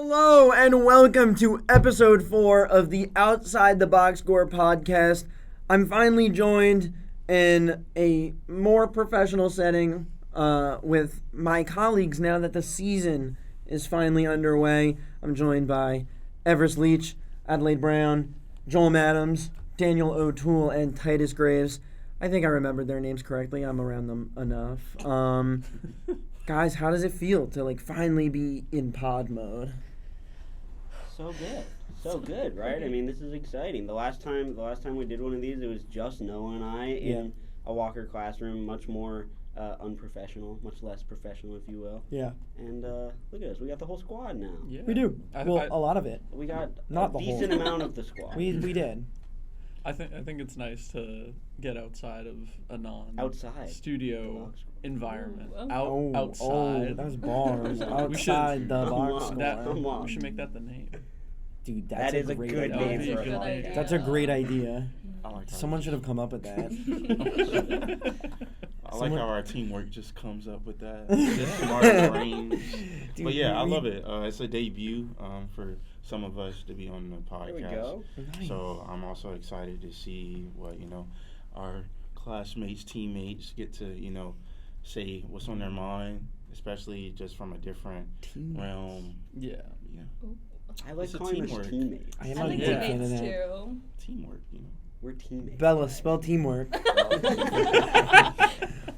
Hello and welcome to episode 4 of the Outside the Box Score podcast. I'm finally joined in a more professional setting with my colleagues now that the season is finally underway. I'm joined by Everest Leach, Adelaide Brown, Jolm Adams, Daniel O'Toole, and Titus Graves. I think I remembered their names correctly. I'm around them enough. Guys, how does it feel to finally be in pod mode? So good, right? I mean, this is exciting. The last time we did one of these, it was just Noah and I in a Walker classroom, much more unprofessional, much less professional, if you will. Yeah. And look at us, we got the whole squad now. Yeah. We do. A lot of it. We got Not a decent amount of the squad. We did. I think it's nice to get outside of a studio environment. Outside. That was bars. Outside the box score. We should make that the name. Dude, that is a good name for a podcast. That's a great idea. Like Someone should have come up with that. I like how our teamwork just comes up with that. Smart brains. But yeah, I love it. It's a debut for some of us to be on the podcast. There we go. Nice. So I'm also excited to see what, our classmates, teammates get to, say what's on their mind, especially just from a different realm. Yeah. I like calling us teammates. I like teammates too. Teamwork, We're teammates. Bella, spell teamwork.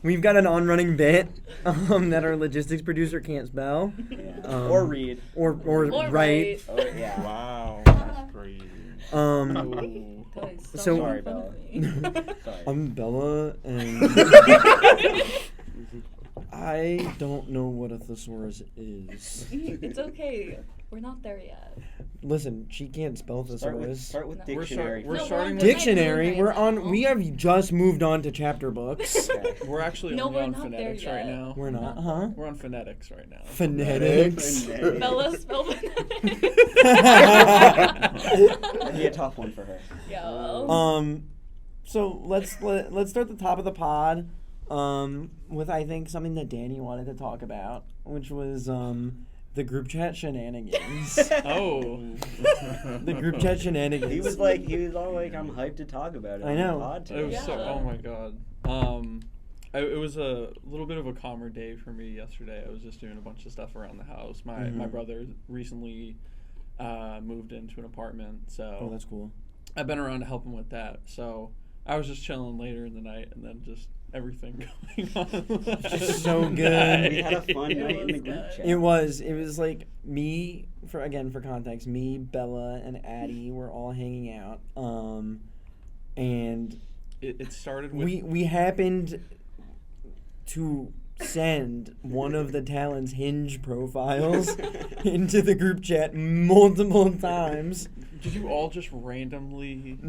We've got an on-running bit that our logistics producer can't spell. Yeah. Or read. Or write. Oh, yeah. Wow, that's crazy. So sorry, Bella. Sorry. I'm Bella, and I don't know what a thesaurus is. It's okay. We're not there yet. Listen, she can't spell thesaurus. Start with dictionary. We're starting with Dictionary. We have just moved on to chapter books. Okay. We're actually only on phonetics right now. We're not, huh? We're on phonetics right now. Phonetics. Bella, spell phonetics. That'd be a tough one for her. Yeah. So let's start the top of the pod with I think something that Danny wanted to talk about, which was the group chat shenanigans. Oh. The group chat shenanigans. He was all like, I'm hyped to talk about it. I know. On the pod today. It was oh my god. It was a little bit of a calmer day for me yesterday. I was just doing a bunch of stuff around the house. My brother recently moved into an apartment, so Oh, that's cool. I've been around to help him with that. So I was just chilling later in the night, and then just everything going on. Just so good. We had a fun night in the group chat. It was like me, for context, me, Bella, and Addie were all hanging out. And it started with we happened to send one of the Talon's Hinge profiles into the group chat multiple times. Did you all just randomly?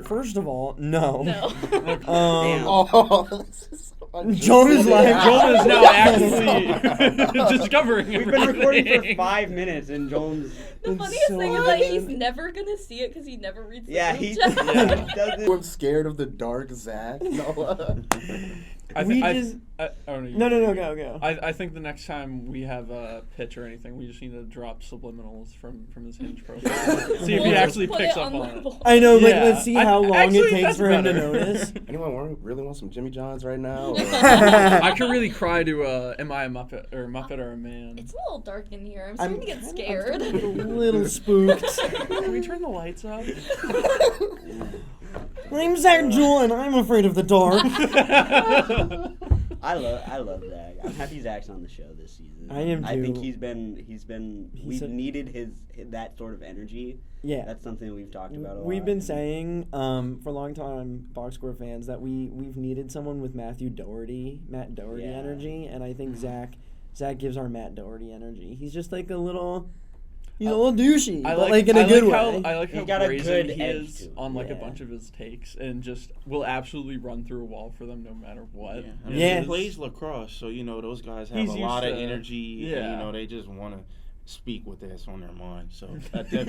First of all, no. Joan is live. Joel is now actually discovering We've everything. been recording for 5 minutes, and Joel's. The funniest so thing is that good. he's never gonna see it because he never reads the Yeah, group he chat. doesn't. Everyone's scared of the dark Zach. Noah. No, Go. I think the next time we have a pitch or anything, we just need to drop subliminals from his Hinge profile. See if he actually Put picks it up on it. board. I know, Yeah. let's see how long actually, it takes that's for him to better. notice. Anyone really want some Jimmy Johns right now? Or? I could really cry to Am I a Muppet or a Man? It's a little dark in here. I'm starting to get I'm scared. a little spooked. Can we turn the lights up? I'm Zach Jewell, and I'm afraid of the dark. I love Zach. I'm happy Zach's on the show this season. I am too. I think we've needed that sort of energy. Yeah. That's something we've talked about a lot. We've been saying for a long time, box score fans, that we've needed someone with Matt Doherty energy, and I think Zach gives our Matt Doherty energy. He's just like a little. He's a little douchey, but in a good way. I like He's how got a brazen good he edge is to it. on a bunch of his takes, and just will absolutely run through a wall for them no matter what. Yeah. Yeah. He plays lacrosse, so those guys have He's a lot of used to- energy. yeah. And, they just want to speak what that's on their mind. So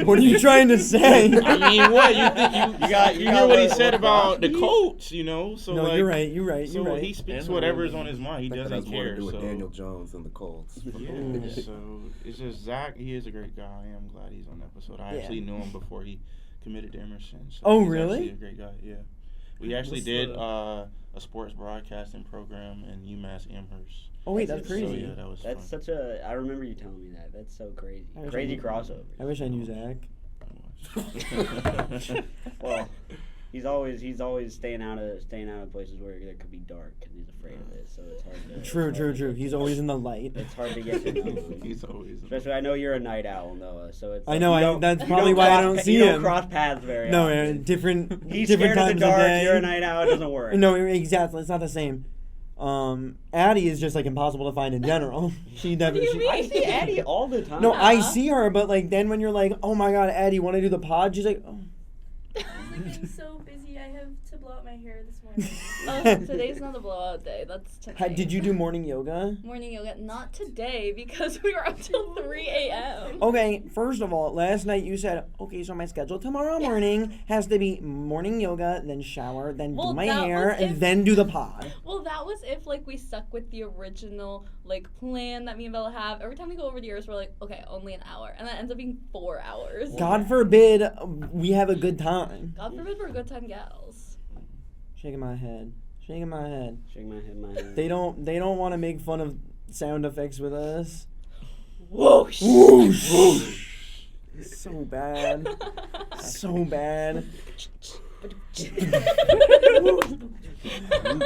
What are you trying to say? I mean, what you think you hear what he said about the Crosby? Colts, you know? So No, like, you're right. So he speaks And whatever's on his mind. He That doesn't has more to care. do with So Daniel Jones and the Colts. yeah, so it's just Zach. He is a great guy. I'm glad he's on the episode. I actually knew him before he committed to Emerson. So Oh, he's really? actually a great guy. Yeah, we actually did a sports broadcasting program in UMass Amherst. Oh wait, that's So, crazy. So yeah, that was That's fun. such a. I remember you telling me that. That's so crazy. I wish I Crazy knew- crossover. I wish I knew Zach. Well, he's always staying out of places where there could be dark because he's afraid of it. So it's hard to. True. He's always in the light. It's hard to get to know him. He's always. Especially, I know you're a night owl, Noah. So it's. I like, know, you don't- that's you probably why I cross- don't see you him. don't cross paths very No, often. man, different He's different scared of times the dark. of day. You're a night owl. It doesn't work. No, exactly. It's not the same. Addie is just like impossible to find in general. She never. do you she- mean? I see Addie all the time. No, I Yeah. see her, but like then when you're like, oh my god, Addie, want to do the pod? She's like, oh. I'm getting so busy. I have to blow out my hair this morning. Oh, today's not a blowout day. That's tonight. Did you do morning yoga? morning yoga? Not today because we were up till 3 a.m. Okay, first of all, last night you said, okay, so my schedule tomorrow morning has to be morning yoga, then shower, then Well, do my that hair, was and if- then do the pod. Well, that was if like we stuck with the original like plan that me and Bella have. Every time we go over the years, we're like, okay, only an hour, and that ends up being 4 hours. God forbid we have a good time. God forbid we're good time gals. Shaking my head. Shake my head. They don't want to make fun of sound effects with us. Whoosh. Whoosh. So bad. So bad.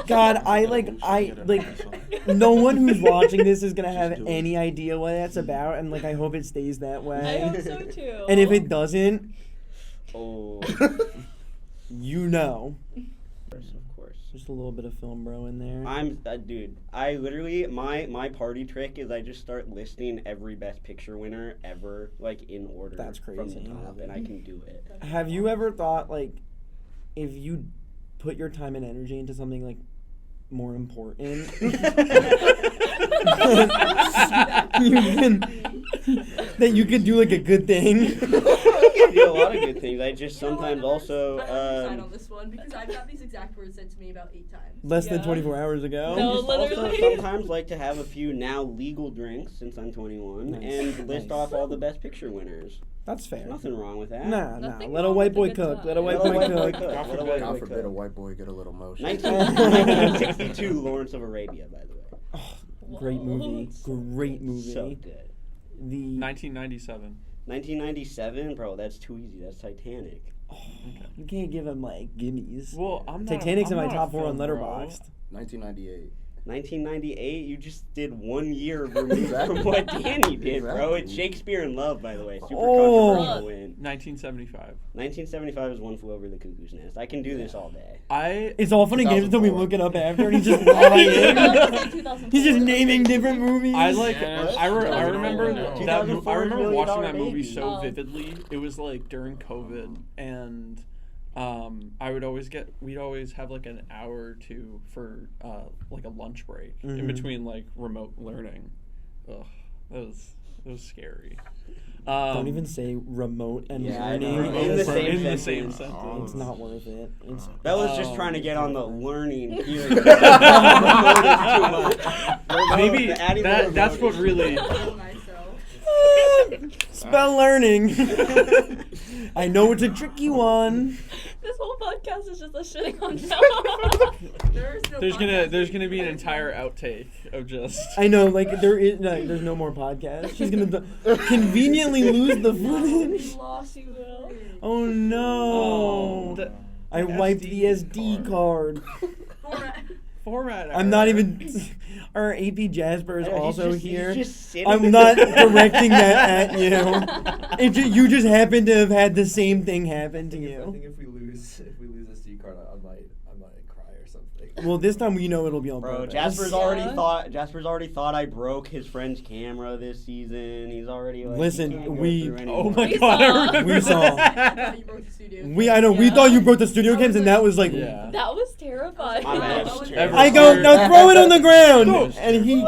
God, I like no one who's watching this is gonna have any idea what that's about, and like I hope it stays that I way. hope so too. And if it doesn't, Oh. you know. Of course. Just a little bit of film bro in there. I'm dude. I literally my party trick is I just start listing every Best Picture winner ever, like in order. That's from crazy. the top, and I can do it. Have you ever thought like if you put your time and energy into something like more important, that you could do like a good thing? I do a lot of good things. I just You know what, sometimes numbers? also. I don't decide on this one because I've got these exact words said to me about 8 times. Less than Yeah. 24 hours ago. No, just also literally. sometimes like to have a few now legal drinks since I'm 21 Nice. and list Nice. off all the Best Picture winners. That's fair. There's nothing wrong with that. Nah. Nothing Let a wrong white with a boy good cook. time. Let a white Let a boy white boy cook. cook. God Let a forbid, white God boy forbid cook. a white boy get a little motion. 1962, Lawrence of Arabia, by the way. Oh, great movie. Great movie. So good. The 1997. 1997, bro, that's too easy. That's Titanic. you can't give him like gimmies. Well, I'm not. Titanic's I'm in my not a top 4 on film bro. Letterboxd. 1998. 1998, you just did 1 year removed from what Danny did, bro. It's Exactly. Shakespeare in Love, by the way. Super Oh. controversial win. 1975. 1975 is One Flew Over the Cuckoo's Nest. I can do this all day. It's all fun and games until we 2004. look it up after, and he's just lying. 2004. He's just naming different movies. I like. Yeah. I remember No. that. 2004 I remember $1 watching that million movie baby. so Oh. vividly. It was like during COVID, and we'd always have like an hour or two for like a lunch break in Mhm. between like remote learning. Ugh, it was scary. Don't even say remote and Yeah, I learning know. in the same in the sentence. same It's sentence. not worth it. It's Bella's just Oh, trying to get on the learning here. Maybe that's what really. Kill myself. spell learning. I know it's a tricky one. This whole podcast is just a shitting on Noah. There's gonna be an entire outtake of just. I know, like there's no more podcast. She's gonna conveniently lose the footage. Lost you will. Oh no! The I wiped the SD card. format. I'm not even. Our AP Jasper is also he's here. just sitting I'm not directing that at you. You just happen to have had the same thing happen to I you. think if we lose SD card, I might cry or something. Well, this time we know it'll be on Bro, purpose. Jasper's Yeah. already thought I broke his friend's camera this season. He's already like, Listen, he can't go we- through Oh anymore. my We god! saw. I remember We saw. that. You broke the studio. We Yeah. thought you broke the studio cams, and that was like. Yeah. That was terrifying. My bad. Everest I go, now throw it on the ground, Go. and he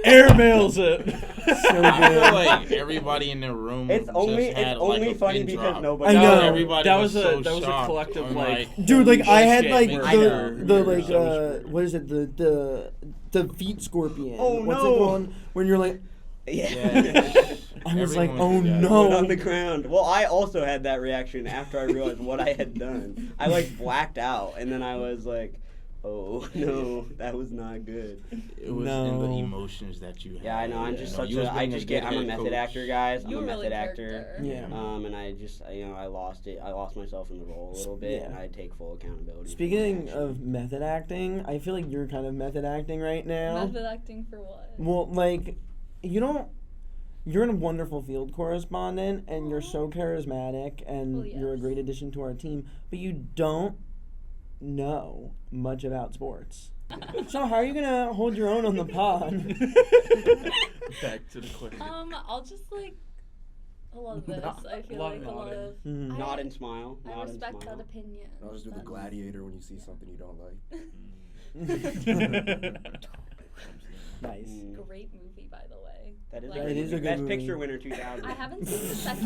Airmails it. I feel good. like everybody in the room. It's only just had, it's only like, a funny pin because drop. nobody. I know. Everybody That was was so a shocked. collective I'm like. Dude, like I had shit, like we're I know. the so screwed. what is it the feet scorpion? Oh, What's no. it called when you're like? Yeah. I was like, Everyone oh did that. Put on no. the ground. Well, I also had that reaction after I realized what I had done. I like blacked out, and then I was like, "Oh no, that was not good." It was in the emotions that you had. Yeah, I know. I'm just You know, such you was a. I being just good get. I'm a head method coach. actor, guys. I'm You a were really method actor. character. Yeah. And I just, I lost it. I lost myself in the role a little bit, Yeah. and I take full accountability. for my Speaking actions. of method acting, I feel like you're kind of method acting right now. Method acting for what? Well, like, you're a wonderful field correspondent, and you're so charismatic, and Well, you're a yes. great addition to our team, but you don't know much about sports. So how are you gonna hold your own on the pod? Back to the question. I'll just like a lot of this. I feel Lot like of a lot nodding. of. Mhm. Nod and smile. I Nod and respect smile. that opinion. I'll just do the That's- gladiator when you see something you don't like. Nice. Mm. Great movie, by the way. That is, Like- a It is a good Best movie. Picture winner 2000. I haven't seen the second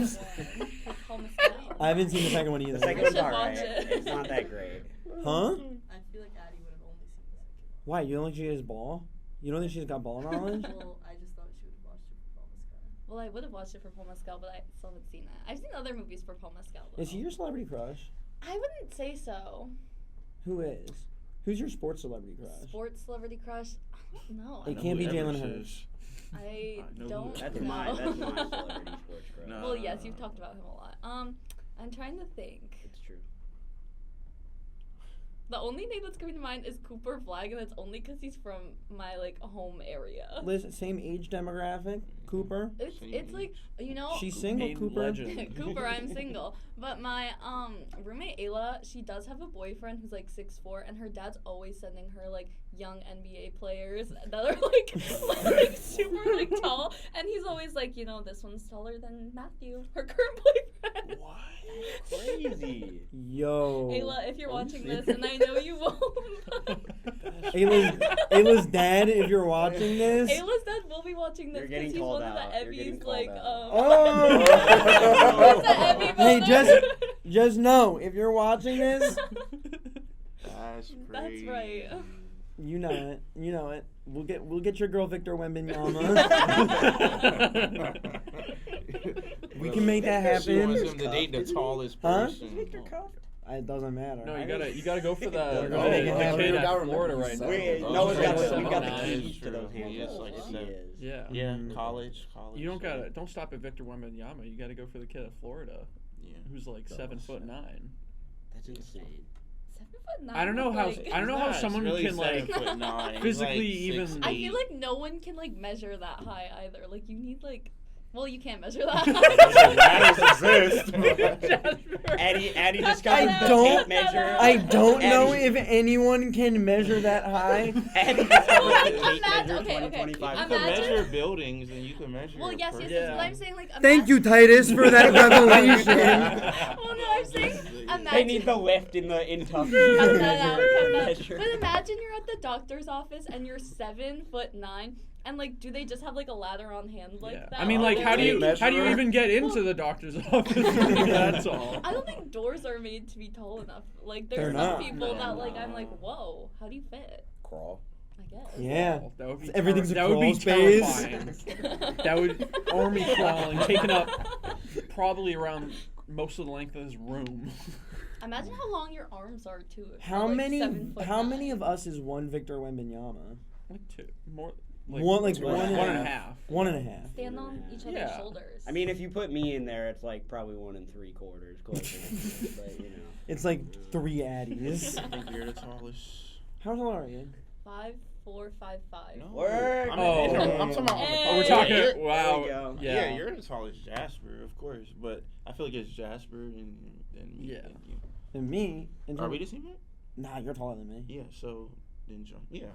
one with Paul Mescal. I haven't seen the second one either. The second I one's should alright. watch it. It's not that great. Huh? I feel like Addie would have only seen the second Why? You don't think she has ball? You don't think she's got ball knowledge? one. Well, I just thought she would have watched it for Paul Mescal. Well, I would have watched it for Paul Mescal, but I still haven't seen it. I've seen other movies for Paul Mescal. Though. Is he your celebrity crush? I wouldn't say so. Who is? Who's your sports celebrity crush? Sports celebrity crush? I don't know. It I, can't be Whoever Jalen it Hurts. is. I I know don't who- That's know. my celebrity sports crush. No. Well, yes, you've talked about him a lot. I'm trying to think. It's true. The only name that's coming to mind is Cooper Flag, and it's only because he's from my like home area. Liz, same age demographic. Cooper. It's like She's single. Main Cooper. legend. Cooper, I'm single. But my roommate Ayla, she does have a boyfriend who's like 6'4", and her dad's always sending her like young NBA players that are like super like tall, and he's always like, this one's taller than Matthew, her current boyfriend. What? Crazy. Yo. Ayla, if you're watching this, and I know you won't. Ayla's dad, if you're watching this. Ayla's dad will be watching this You're getting because he's called one out. of the You're getting Ebbies, called like out. Oh. He's the Ebby Hey, voter. just know, if you're watching this, That's crazy. That's right. you know it. You know it. We'll get your girl Victor Wembanyama. We can make that She wants happen. him to date the tallest Huh? person. It doesn't matter. No, you gotta go for the We're gonna make it happen. kid I at remember Florida you right now. said that. Noah's got He's the, we've got the 7'9". keys to those He is handles. like Yes, he seven. is. Yeah. Yeah, college. You don't stop at Victor Wembanyama. You gotta go for the kid at Florida, Yeah. who's like 7'9". That's insane. 7'9". I don't know how like- I don't know how someone can like 7'9". physically He's like even- I 6'8". feel like no one can like measure that high either. Like you need like, well, you can't measure that high. Addie just I got the don't- tape measure. I don't know Addie- if anyone can measure that high. Addie just got Well, the tape imagine- measure okay, 2025. You Imagine- can measure buildings and you can measure. Well, a yes, person. yes, but I'm saying like. Thank you, imagine- Titus, for that revelation. Well, no, I'm saying imagine. They need the lift in Tuffy. Cut that out, cut that. Measure. But imagine you're at the doctor's office and you're 7'9", and like, do they just have like a ladder on hand like Yeah. that? I mean, Or like, they're, how do you measurer? even get into the doctor's office? That's all. I don't think doors are made to be tall enough. Like, They're there's not. some people No, that like, I'm no. like, whoa, how do you fit? Crawl. I guess. Yeah. That would be Everything's a that would be crawl space. terrifying. That would army crawling, taking up probably around most of the length of this room. Imagine how long your arms are too. if How you're, like, many? 7'9". How many of us is one Victor Wembanyama? Like two more. One and one and a a half. 1.5. stand on each other's Yeah. shoulders? I mean, if you put me in there, it's like probably 1 3/4 closer. But you know. It's like 3 Addies. I think you're the tallest. How tall are you? 5'4", 5'5". No. Word. I'm talking about on the Hey. Oh, we're Hey. talking. There Wow. we go. Yeah, you're the tallest Jasper, of course, but I feel like it's Jasper and me. Yeah. than you. And me. And Are we the same height? Nah, you're taller than me. Yeah, so then jump. Yeah.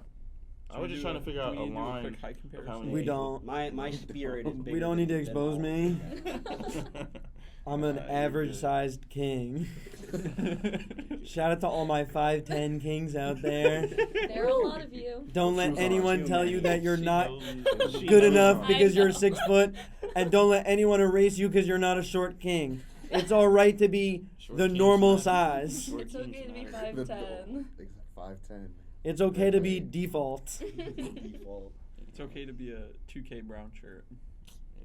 I So was just do trying to figure out do a we do line. quick height of comparison? how many We people- don't. My spirit is bigger We don't need to than expose all. me. I'm an average-sized king. Shout out to all my 5'10" kings out there. There are a lot of you. Don't let Shoes on. anyone tell you that you're She not knows- she good knows enough wrong. because I you're know. 6 foot, and don't let anyone erase you because you're not a short king. It's all right to be Short the kings normal matter. size. Short It's okay kings to be matter. 5'10". 5'10". It's okay to be default. Default. It's okay to be a 2K brown shirt.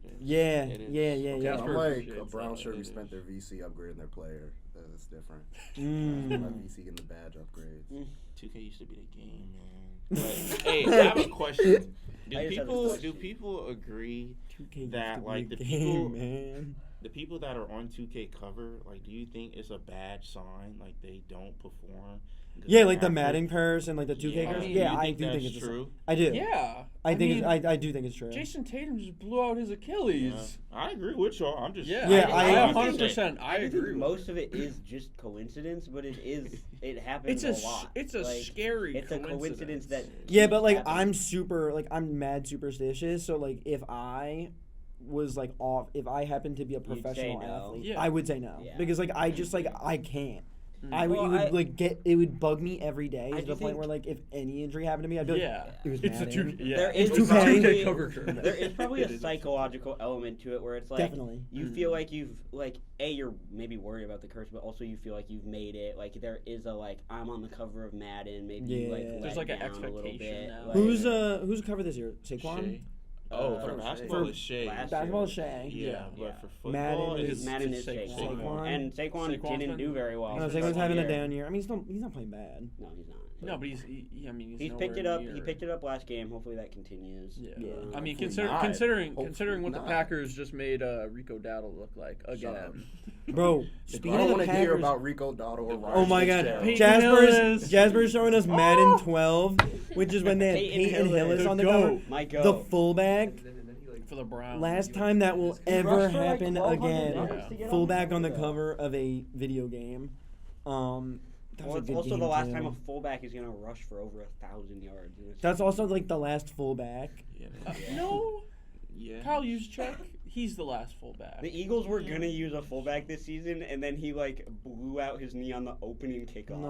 It is. Yeah, It is. yeah, yeah, Okay, yeah. I'm Jasper like a appreciates brown that. shirt who It spent is. their VC upgrading their player. That's different. My Mm. VC getting the badge upgrades. 2K used to be the game, man. But hey, I have a question. I just have a Do question. people agree 2K used that to be like a the game, people man. the people that are on 2K cover, like, do you think it's a bad sign? Like they don't perform? good Yeah, like the after- Madden curse and like the 2K Yeah. curse. I mean, Yeah, you I think do think that's it's true. I do. Yeah. I think mean, I do think it's true. Jason Tatum just blew out his Achilles. I agree with y'all. I'm just Yeah, Yeah, I I- 100%. I think agree. most of it is just coincidence, but it happens It's a lot. it's a Like, scary. It's a coincidence that. Yeah, but keeps like happening. I'm mad superstitious. So like if I was like off, if I happened to be a You'd say professional no. athlete, Yeah. I would say no Yeah. because like I just like I can't. Mm. I would, Well, it would I- like it would bug me every day I to the do point think- where like if any injury happened to me, I'd be like, Yeah, it was it's a Madden. 2K. Yeah, There is it's a probably- 2K cover shirt. There is probably It a is. psychological element to it where it's like Definitely. you feel like you've like you're maybe worried about the curse, but also you feel like you've made it. Like there is a like I'm on the cover of Madden. Maybe you like Yeah. let There's, like, an down a little expectation bit. now. Like, Who's covered this year? Saquon. Shea. Oh, for for basketball, for it's Shea. last Basketball, year. Shea. Yeah, Yeah. but for football, Madden it's Madden is Saquon. Saquon. And Saquon Saquon's didn't been- do very well. No, his Saquon's rookie having a year. down year. I mean, he's not playing bad. No, he's not. No, but he's He's picked it nowhere up. near. He picked it up last game. Hopefully that continues. Yeah. Yeah. I mean, Hopefully not. considering Hopefully what the not. Packers just made Rico Dowdle look like up. again. Bro, I speaking don't of the want to hear Packers, about Rico Dotto or Ryan oh my God, Fitzgerald. Peyton Hillis. Jasper's showing us Madden Oh! 12, which is when they had Peyton Peyton Hillis. Hillis on the The cover. GOAT. My The go. fullback. And then he like For the Browns. Last time that will He ever rushed for, like, happen 1,200 again. yards Yeah. to get Fullback on the Yeah. cover of a video game. That was Well, a it's good also game, the last too. time a fullback is gonna rush for over 1,000 yards. And it's- That's also like the last fullback. Yeah, No, yeah. Kyle Juszczyk. He's the last fullback. The Eagles were gonna use a fullback this season, and then he like blew out his knee on the opening kickoff No.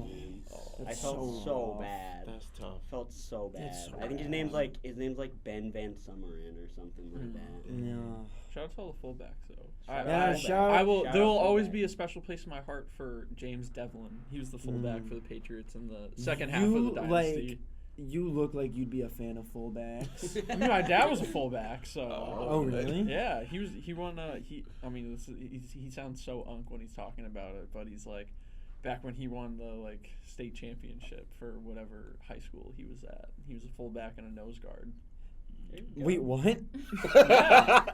of the season. I That's felt so so rough. bad. That's tough. Felt so bad. It's so I think his bad. name's like Ben Van Summeren or something like that. No. Shout out to all the fullbacks though. Shout Yeah, out shout- I will. Shout There out will always fullback. be a special place in my heart for James Devlin. He was the fullback Mm. for the Patriots in the second half of the You, dynasty. You look like you'd be a fan of fullbacks. I mean, my dad was a fullback, so. Oh, really? Yeah, he was. He won. I mean, he sounds so unk when he's talking about it, but he's like, back when he won the like state championship for whatever high school he was at, he was a fullback and a nose guard. Wait, what? Yeah.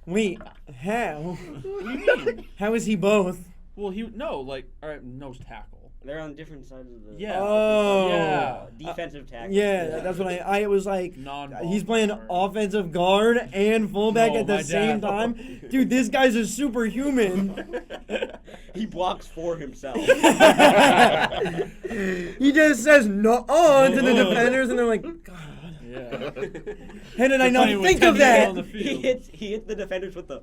Wait, how? What do you mean? How is he both? Well, all right, nose tackle. They're on different sides of the. Yeah. Oh. Yeah. Defensive tackle. Yeah, that's what I was like. Non-ball He's playing guard. offensive guard and fullback No, at the my same dad- time. Dude, this guy's a superhuman. He blocks for himself. He just says no to the defenders, and they're like, God, Yeah. how did I not Playing with think 10 of people that? on the he field. hits the defenders with the.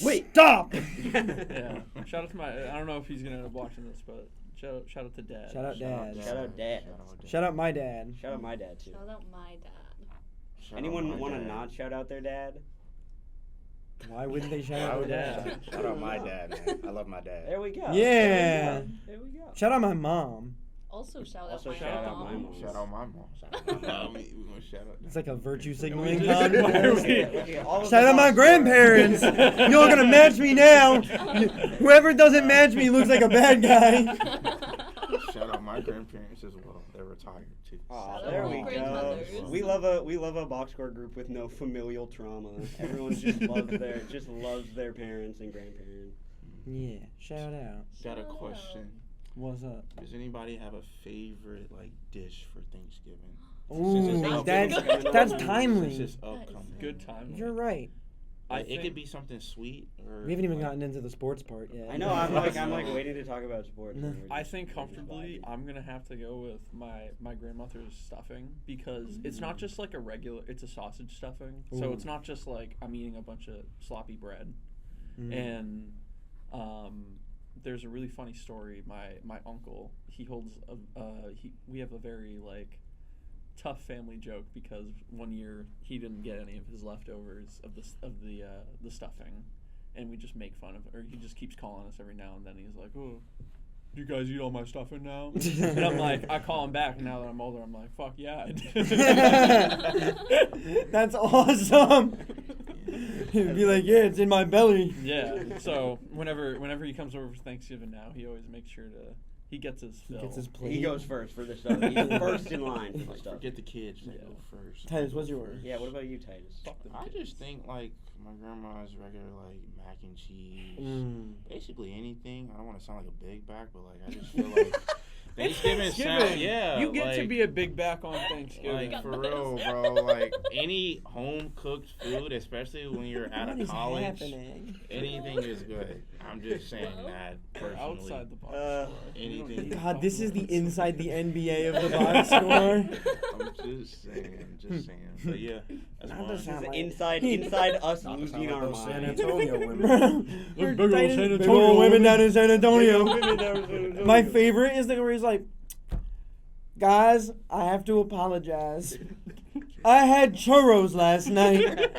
Wait, stop! Yeah. Shout out to my. I don't know if he's gonna end up watching this, but shout out to Dad. Shout out Dad. Shout out Dad. Shout out my dad. Shout out my dad too. Shout out my dad. Anyone want to not shout out their dad? Why wouldn't they shout I out would their dad? shout out my dad, man. I love my dad. There we go. Yeah. There we go. Shout out my mom. Also shout Also out my shout out mom. my mom. Shout out my mom. Shout out we gonna shout out. It's like a virtue We signaling just- contest. Okay, all of Shout the out my box- grandparents. You're gonna match me now. Whoever doesn't match me looks like a bad guy. Shout out my grandparents as well. They're retired too. Aw, Shout out there all we go. grandmothers. We love a box score group with no familial trauma. Everyone just loves their parents and grandparents. Yeah, shout out. Got a Shout out. question. What's up? Does anybody have a favorite like dish for Thanksgiving? Ooh, Since it's that's upcoming. that's Since timely. it's upcoming. Good time. You're right. it could be something sweet. Or We haven't even gotten into the sports part yet. I know. I'm like waiting to talk about sports. No. I think comfortably, I'm gonna have to go with my grandmother's stuffing because it's not just like it's a sausage stuffing. So Ooh. it's not just like I'm eating a bunch of sloppy bread. And there's a really funny story. My uncle, he holds we have a very like tough family joke because one year he didn't get any of his leftovers of the stuffing, and we just make fun of it. Or he just keeps calling us every now and then. He's like, "Oh, do you guys eat all my stuffing now?" And I'm like, I call him back, and now that I'm older, I'm like, "Fuck yeah, I did." That's awesome. He'd be like, "Yeah, it's in my belly." Yeah. So whenever he comes over for Thanksgiving now, he always makes sure he gets his fill. He gets his plate. He goes first for the stuff. He's first in line for the stuff. Forget the kids. They go first. Titus, what's yours? Yeah. What about you, Titus? Fuck them I kids. just think like my grandma's regular like mac and cheese, basically anything. I don't want to sound like a big back, but like I just feel like Thanksgiving sound, yeah. You get to like- be a big back on Thanksgiving. Like for real, bro. Like any home cooked food, especially when you're out What of is college, happening? anything is good. I'm just saying that Or personally. outside the box. Anything. God, this is the inside the NBA of the box score. I'm just saying. But yeah, that's Not mine. to sound like- Inside us Not to losing sound our like those San minds. Antonio women. We're big ol' Titus- San big Antonio ol' women women. down in San Antonio. Women down in San Antonio. My favorite is the where he's like, "Guys, I have to apologize. I had churros last night.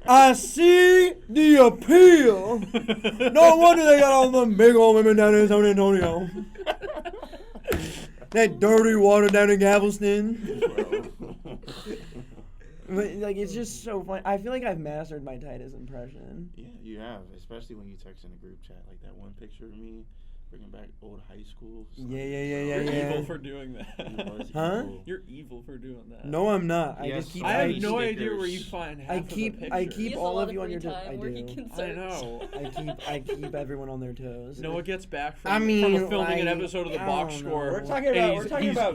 I see the appeal. No wonder they got all them big old women down in San Antonio. That dirty water down in Galveston." But, like, it's just so funny. I feel like I've mastered my Titus impression. Yeah, you have, especially when you text in a group chat like that one picture of me bringing back old high school. stuff. Yeah. You're evil for doing that. He was Huh? evil. You're evil for doing that. No, I'm not. I Yes, just keep. I have Hey, no stickers. idea where you find half I of the keep pictures. all a of lot you on free your toes. time I where he do. can I search. know. I keep everyone on their toes. Noah gets back from, I mean, from filming an like, episode of the I box don't score. know. We're talking and about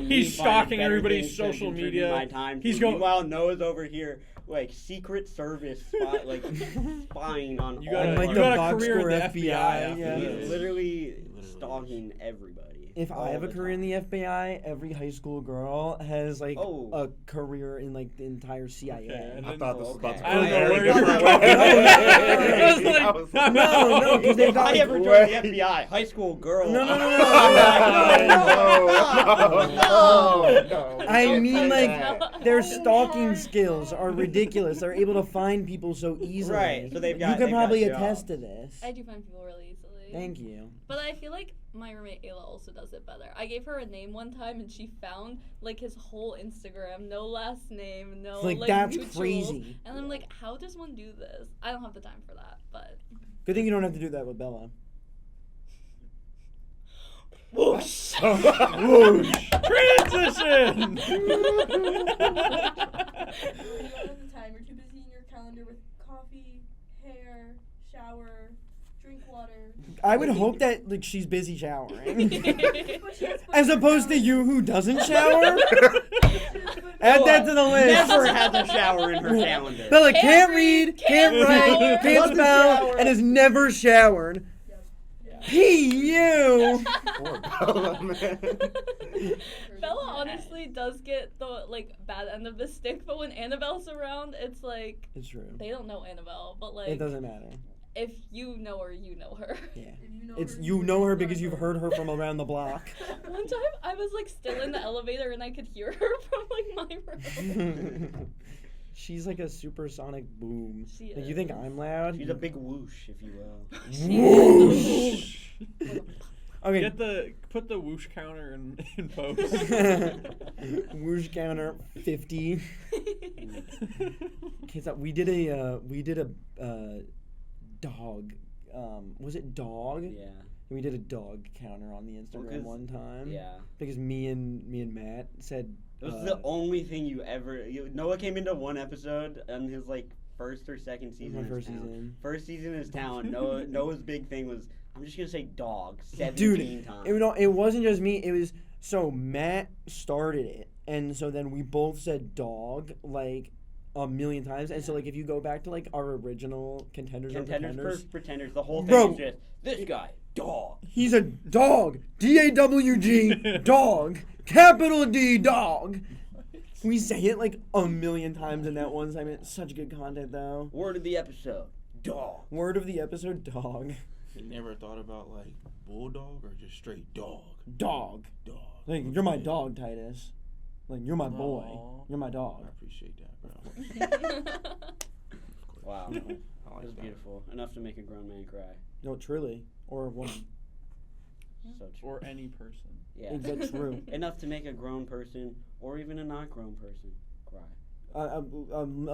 he's me finding stalking better everybody's things to social contribute media. My time He's to. going. Meanwhile, Noah's over here like Secret Service spying on You all got, of like you the got a box career score in the FBI, FBI. after yeah. He's this. literally stalking everybody. If I all have a the career in time. the FBI, every high school girl has like Oh. a career in like the entire CIA. Okay, and I then- thought this was about to I don't know go where there. you were I going. was I was like, No, because they've If got I like, ever joined the FBI, high school girl. No. I mean, like, their stalking skills are ridiculous. They're able to find people so easily. Right, so they've got- You could they've got probably jobs. attest to this. I do find people really easily. Thank you. But I feel like my roommate Ayla also does it better. I gave her a name one time and she found like his whole Instagram, no last name, no Like, like that's mutuals. crazy. And I'm like, how does one do this? I don't have the time for that, but Good thing you don't have to do that with Bella. Whoosh. Transition. You don't have the time. You're too busy in your calendar with coffee, hair, shower, drink water. I would hope that like she's busy showering. But she has to put As her opposed to calendar- you who doesn't shower. She has to put- Add that to the list. Never has a shower in her calendar. Bella Can't can't read, read, can't can't write, shower. can't Doesn't spell, shower. and has never showered. P.U. Poor Bella, man. Bella honestly does get the like bad end of the stick, but when Annabelle's around, it's like It's true. they don't know Annabelle, but like It doesn't matter. if you know her, you know her. Yeah. If you know It's her, you know her because you've heard her from around the block. One time I was like still in the elevator and I could hear her from like my room. She's like a supersonic boom. She Like, you is. think I'm loud? She's a big whoosh, if you will. Whoosh. Okay. Put the whoosh counter in post. Whoosh counter 50. Okay, so we did a dog. Was it dog? Yeah. We did a dog counter on the Instagram 'cause- one time. Yeah. Because me and Matt said. It was the only thing you ever. Noah came into one episode on his like first or second season. My as first Talon. season. First season as Talon. Noah's big thing was I'm just gonna say dog 17 Dude, times. it wasn't just me. It was so Matt started it, and so then we both said dog like a million times. And so, like, if you go back to, like, our original contenders or pretenders. Pretenders. The whole thing Bro. is just, this guy, dog. He's a dog. D-A-W-G, dog. Capital D, dog. We say it, like, a million times in that one segment. Such good content, though. Word of the episode, dog. Word of the episode, dog. You never thought about, like, bulldog or just straight dog? Dog. Dog. Like, you're my dog, Titus. Like, you're my boy. Aw. You're my I dog. appreciate that, bro. Wow. I That like was that. beautiful. Enough to make a grown man cry. No, truly. Or a woman. So true. Or any person. Yeah. Is that true? Enough to make a grown person or even a not grown person cry.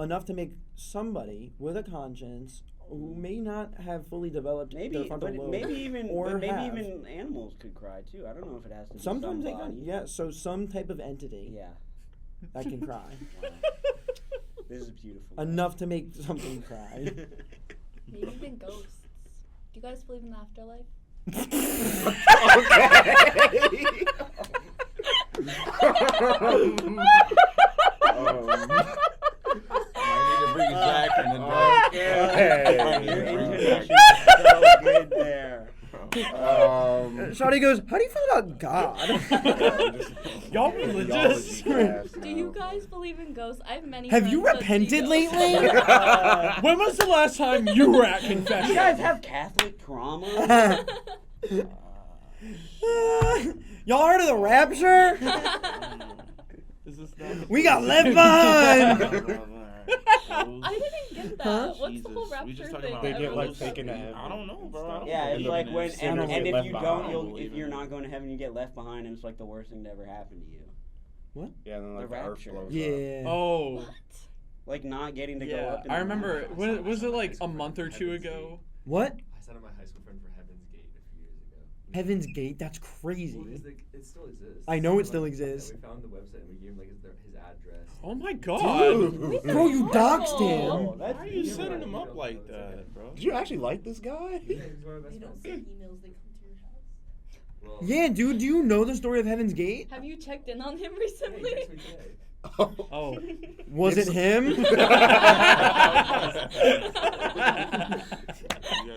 Enough to make somebody with a conscience who may not have fully developed their frontal lobe. Maybe even have. animals could cry too. I don't know if it has to be Sometimes they somebody. can. Yeah, so some type of entity Yeah. that can cry. Wow. This is beautiful. Enough to make something cry. Maybe even ghosts. Do you guys believe in the afterlife? I need to bring Zach in the Okay. Your intonation is so good there. Shawty goes, how do you feel about God? Y'all religious? Do you guys believe in ghosts? I have many. Have you friends that see repented ghosts. lately? When was the last time you were at confession? You guys have Catholic trauma? Y'all heard of the rapture? Is this not We got left behind. I didn't get that. Huh? What's Jesus. the whole We rapture just thing? talking about They get, like, Everyone's taken to talking heaven. I don't know, bro. I don't Yeah, it's believe like in when it. and don't if get left you behind. don't, I you'll believe if in you're it. not going to heaven, you get left behind, and it's like the worst thing to ever happen to you. Yeah, and then, like, The the earth rapture. blows up. Yeah. Oh, Like not getting to go yeah. up. In I the remember. mountains. When, was it like a month or two ago? What? I signed up my high school friend for Heaven's Gate a few years ago. Heaven's Gate? That's Well, crazy. 'cause, like, it still exists. I know it So, still like, exists. Yeah, we found the website and we gave him like his address. Oh my god. Dude, bro, you doxed Oh, him. that's Why are you beautiful. setting him up like that, bro? Do you actually like this guy? Yeah, he's one of my They best don't friends. send emails, they come to your house. Well, Yeah, dude, do you know the story of Heaven's Gate? Have you checked in on him yeah, he recently? texted me today. Oh. Was it him? You gotta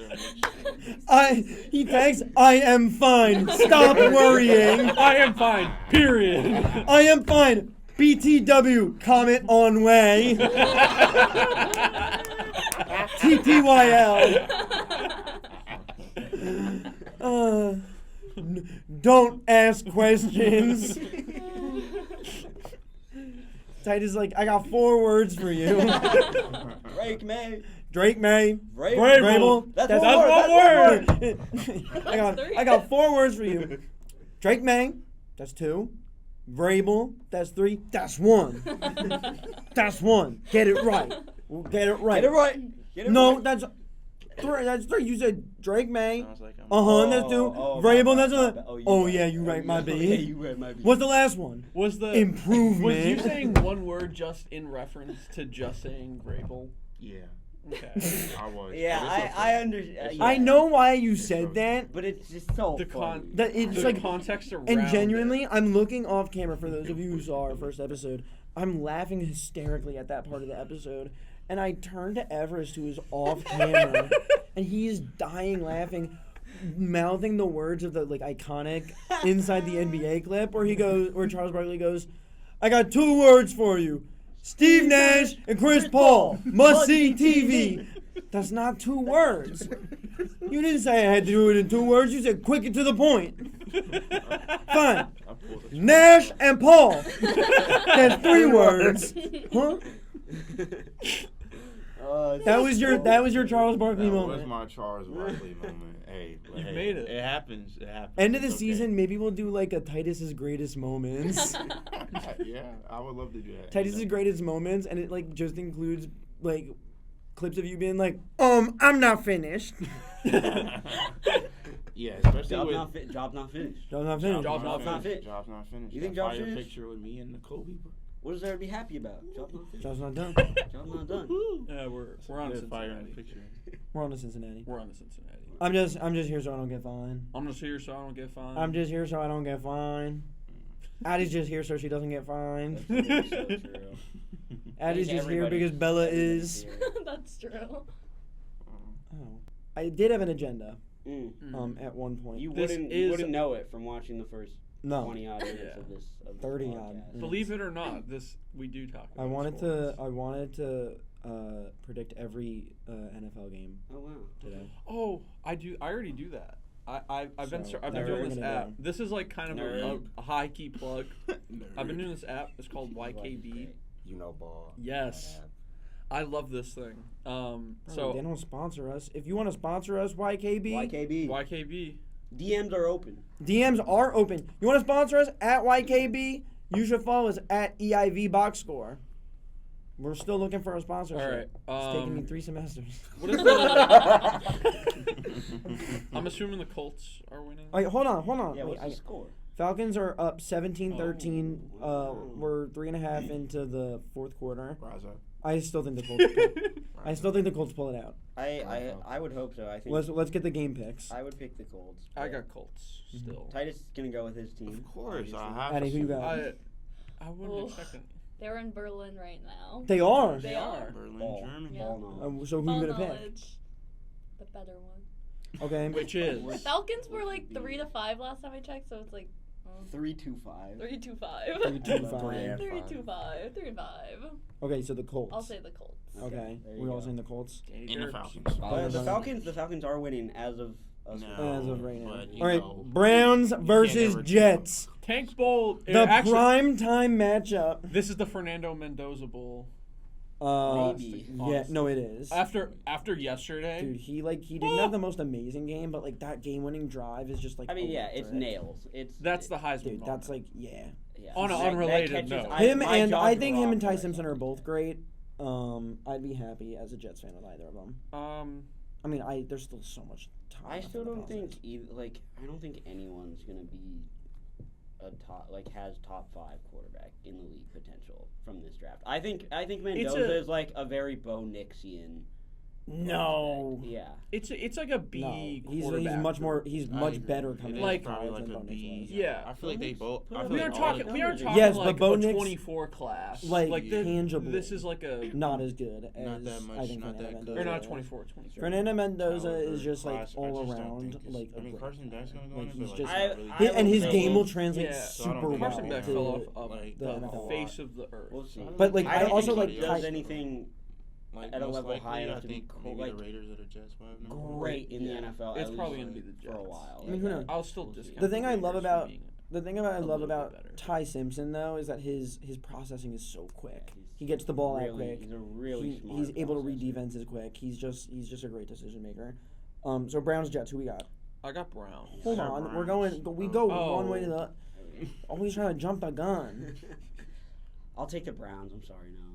make sure. He texts, I am fine. Stop worrying. I am fine. Period. I am fine. BTW, comment on way. TTYL. Don't ask questions. Titus is like, I got 4 words for you. Drake May. Drake May. Vrabel. That's That's one one word. word. I got 4 words for you. Drake May. That's 2. Vrabel. That's 3. That's 1. That's 1. Get it right. Get it right. Get it right. Get it No, right. that's 3. That's 3. You said Drake May. Sounds like I'm That's 2. Oh, Vrabel. my That's bad, 1. my bad. Oh yeah, you right, my Yeah, B. you right, my B. What's the last one? Was the Improvement. Was you saying one word just in reference to just saying Vrabel? Yeah, Okay. I was. Yeah, But it's I okay. understand. I know why you said that. But it's just so The funny. That it's the like, context around and genuinely, it. I'm looking off camera for those of you who saw our first episode. I'm laughing hysterically at that part of the episode, and I turned to Everest, who is off camera, and he is dying laughing, mouthing the words of the like iconic inside the NBA clip where Charles Barkley goes, "I got 2 words for you. Steve Nash and Chris Paul. Must see TV." That's not 2 words. You didn't say I had to do it in 2 words. You said quick and to the point. Fine. I pulled the Nash and Paul. That's 3 words. Huh? That was your Charles Barkley That was moment. my Charles Barkley moment. Hey, but You've hey, made it. It happens. It happens. End of the It's okay. season, maybe we'll do like a Titus's greatest moments. Yeah, I would love to do that. Titus's greatest moments, and it like just includes like clips of you being like, I'm not finished. Yeah, especially Job with not finished. Job's not finished. Job's not finished. Job's not finished. You think That job's fire finished? picture with me and the Kobe, bro. What is there to be happy about? Job's not finished. Job's not done. Job's not done. Yeah, we're on to Good fire in the Cincinnati. picture. We're on to Cincinnati. We're on to Cincinnati. I'm just here so I don't get fined. I'm just here so I don't get fined. I'm just here so I don't get fined. Addie's just here so she doesn't get fined. That's so true. Addie's just here Everybody- because Bella everybody's is. here. That's true. Oh. I did have an agenda. Mm. At one point. You This wouldn't is- know it from watching the first no. 20 odd minutes Yeah. of this. Of this 30 odd podcast. minutes. Believe it or not, this we do talk about I wanted sports. to predict every NFL game Oh wow. today. Oh, I do. I already do that. I've been So, I've been now doing we're this gonna app. go. This is like kind of Nerd. a high key plug. I've been Nerd. doing this app. It's called YKB. You know ball. Yes, I love this thing. Bro, So they don't sponsor us. If you want to sponsor us, YKB, YKB. YKB. DMs are open. DMs are open. You want to sponsor us at YKB? You should follow us at EIV Box Score. We're still looking for a sponsorship. All right. It's taken me 3 semesters. What is the? I'm assuming the Colts are winning. Wait, hold on. Yeah, Wait, what's the score? Falcons are up 17-13. Oh. We're 3.5 into the fourth quarter. Rise up. I still think the Colts. Pull it out. I would hope so. I think Let's get the game picks. I would pick the Colts. I got Colts still. Titus is gonna go with his team. Of course, I obviously. have. Addie, who you to. got? I wouldn't Oof. expect it. They're in Berlin right now. They are. They are. Berlin, Ball. Germany. Yeah. Ball knowledge. So who Ball you gonna pick? knowledge. The better one. Okay. Which is The Falcons were like 3-5 last time I checked, so it's like 3-2-5. 3-2-5. 3-2-5. 3-2-5. 3-5. Okay, so the Colts. I'll say the Colts. Okay, There you we're all go. saying the Colts. In the Falcons. The Falcons are winning as of us. No. As of right now. but, you All right, know, Browns versus never- Jets. Tank Bowl. The Actually, prime time matchup. this is the Fernando Mendoza Bowl. Maybe. Yeah, no, it is. After yesterday, Dude, he didn't have the most amazing game, but like that game-winning drive is just like. I mean, yeah, it's electric. nails. It's that's the Heisman. Dude, moment. that's like yeah. yeah. On an That unrelated catches- note. Him my and jaw I think him and dropped Ty when I Simpson saw are it. both great. I'd be happy as a Jets fan with either of them. I mean, there's still so much time. I left still in the don't think process. I don't think anyone's gonna be a has top 5 quarterback in the league potential from this draft. I think Mendoza is like a very Bo Nixian. No. Yeah. It's like a B No, he's quarterback. much more. He's I much agree. better It coming is out like- of probably college like than a Bo Nix B. was. Yeah. I feel like they both. I feel We like aren't all talking. the- We aren't talking Yes, but like Bo a Nix- 24 class. like, this, tangibly. This is like a Not as good as Not that much, I think not Fernando that good. Mendoza or not is. 24, 23. Fernando Mendoza Caliber, is just like class, I all just don't around think it's- like. I mean, a Carson great Beck's gonna go like, in it, he's but, just like, not really I Hi- and his will game say- will translate Yeah. super So I don't well. Carson Beck fell off to of like, the the NFL. face of the earth. We'll see. But, like, I I don't also, think like, he does Ty- anything Like, at a most level likely, high enough I to be think cool, maybe like, the Raiders or the Jets will have number one. great in the Yeah. NFL. It's at probably least gonna be the for a Jets. while. I mean, who knows? I'll still We'll see. discount The thing I Raiders love for about being the thing I a love little bit about better. Ty Simpson though is that his processing is so quick. He's He gets the ball out really, quick. He's a really smart. He's able to read processor. defenses quick. He's just a great decision maker. So Browns Jets, who we got? I got Brown. Hold Yeah, on, Browns. we're going. We go Oh. one way to the. Always trying to jump the gun. I'll take the Browns. I'm sorry, no.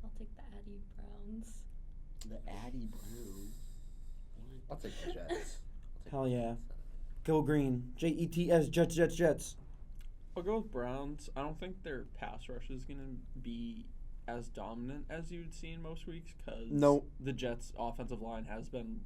I'll take the Addy Browns. The Addy Brown. I'll take the Jets. Hell yeah, go green. Jets, Jets. I'll go with Browns. I don't think their pass rush is going to be as dominant as you would see in most weeks because Nope. the Jets' offensive line has been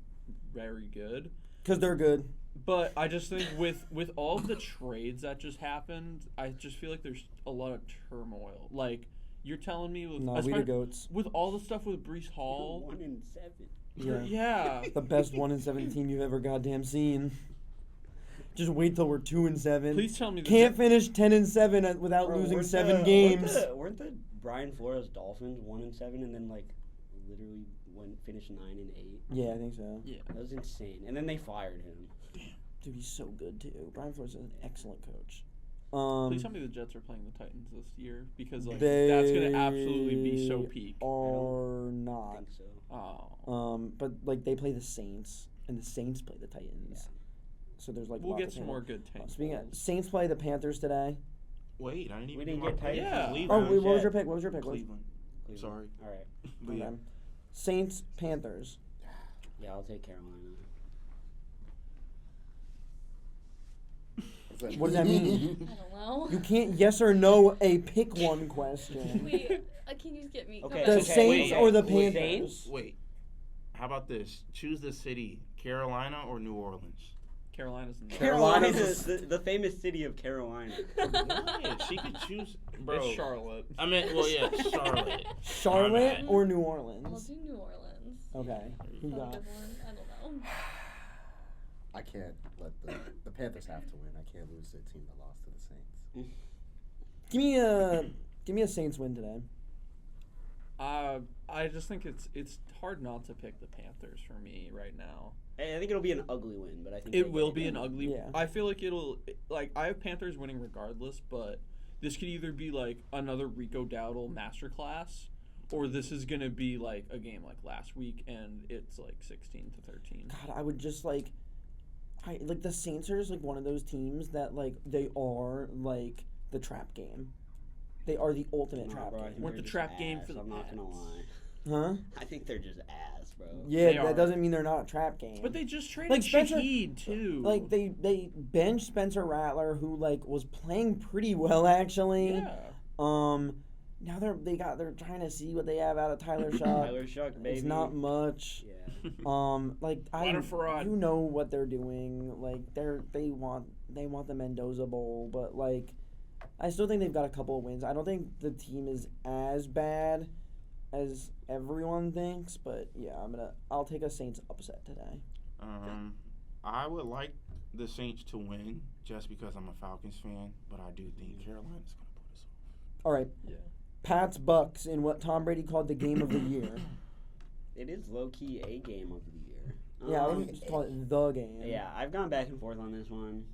very good. Because they're good. But I just think with all of the trades that just happened, I just feel like there's a lot of turmoil. Like, you're telling me with, No, we the goats. with all the stuff with Breece Hall. 1-7. Yeah. Yeah. The best 1-7 team you've ever goddamn seen. Just wait till we're 2-7. Please tell me the Can't Jets- finish 10-7 without Bro, losing weren't 7 the- games. Weren't the Brian Flores Dolphins 1-7 and then like literally finished 9-8? Yeah, I think so. Yeah. That was insane. And then they fired him. Dude, he's so good too. Brian Flores is an excellent coach. Please tell me the Jets are playing the Titans this year because like They that's gonna absolutely be so peak. Are I not. think so. Oh. But like they play the Saints, and the Saints play the Titans. So there's like We'll lots get of some people. more good tank. Speaking of balls. Saints, play the Panthers today. Wait, I didn't even We do didn't my get pick. Titans. Yeah. Cleveland. Oh, wait, what was Jet. your pick? What was your pick? Cleveland. Cleveland. Sorry. All right. But yeah. Okay. Saints, Panthers. Yeah, I'll take Carolina. What does that mean? I don't know. You can't yes or no a pick one question. Wait, can you just get me? go Okay, back. The okay, Saints wait, or the wait, Panthers? Wait. How about this? Choose the city, Carolina or New Orleans? Carolina's in Carolina, Carolina's- the famous city of Carolina. Yeah, she could choose, bro. It's Charlotte. I mean, well, yeah, Charlotte. Charlotte My or New I'll Orleans? do New Orleans. Okay. Who Is that a got? good one? I don't know. I can't let the Panthers have to win. I can't lose to a team that lost to the Saints. Give me a Saints win today. I just think it's hard not to pick the Panthers for me right now. I think it'll be an ugly win, but I think It will be an ugly. Yeah. I feel like it'll I have Panthers winning regardless, but this could either be like another Rico Dowdle masterclass, or this is gonna be like a game like last week and it's like 16-13. God, I would just like the Saints are just like one of those teams that like they are like the trap game. They are the ultimate trap bro, I game. think Weren't they're the just trap game ass, for the I'm not gonna Pats. lie. Huh? I think they're just ass, bro. Yeah, They that are. doesn't mean they're not a trap game. But they just traded Like Spencer- Shaheed too. like they benched Spencer Rattler, who like was playing pretty well actually. Yeah. Now they're trying to see what they have out of Tyler Shuck. Tyler Shuck, baby. It's not much. Yeah. Like What a fraud. you know what they're doing. Like they want the Mendoza Bowl, but like I still think they've got a couple of wins. I don't think the team is as bad as everyone thinks, but yeah, I'll take a Saints upset today. I would like the Saints to win just because I'm a Falcons fan, but I do think Carolina's going to put us off. All right. Yeah. Pats Bucks in what Tom Brady called the game of the year. It is low key a game of the year. Yeah, I would just call it the game. Yeah, I've gone back and forth on this one.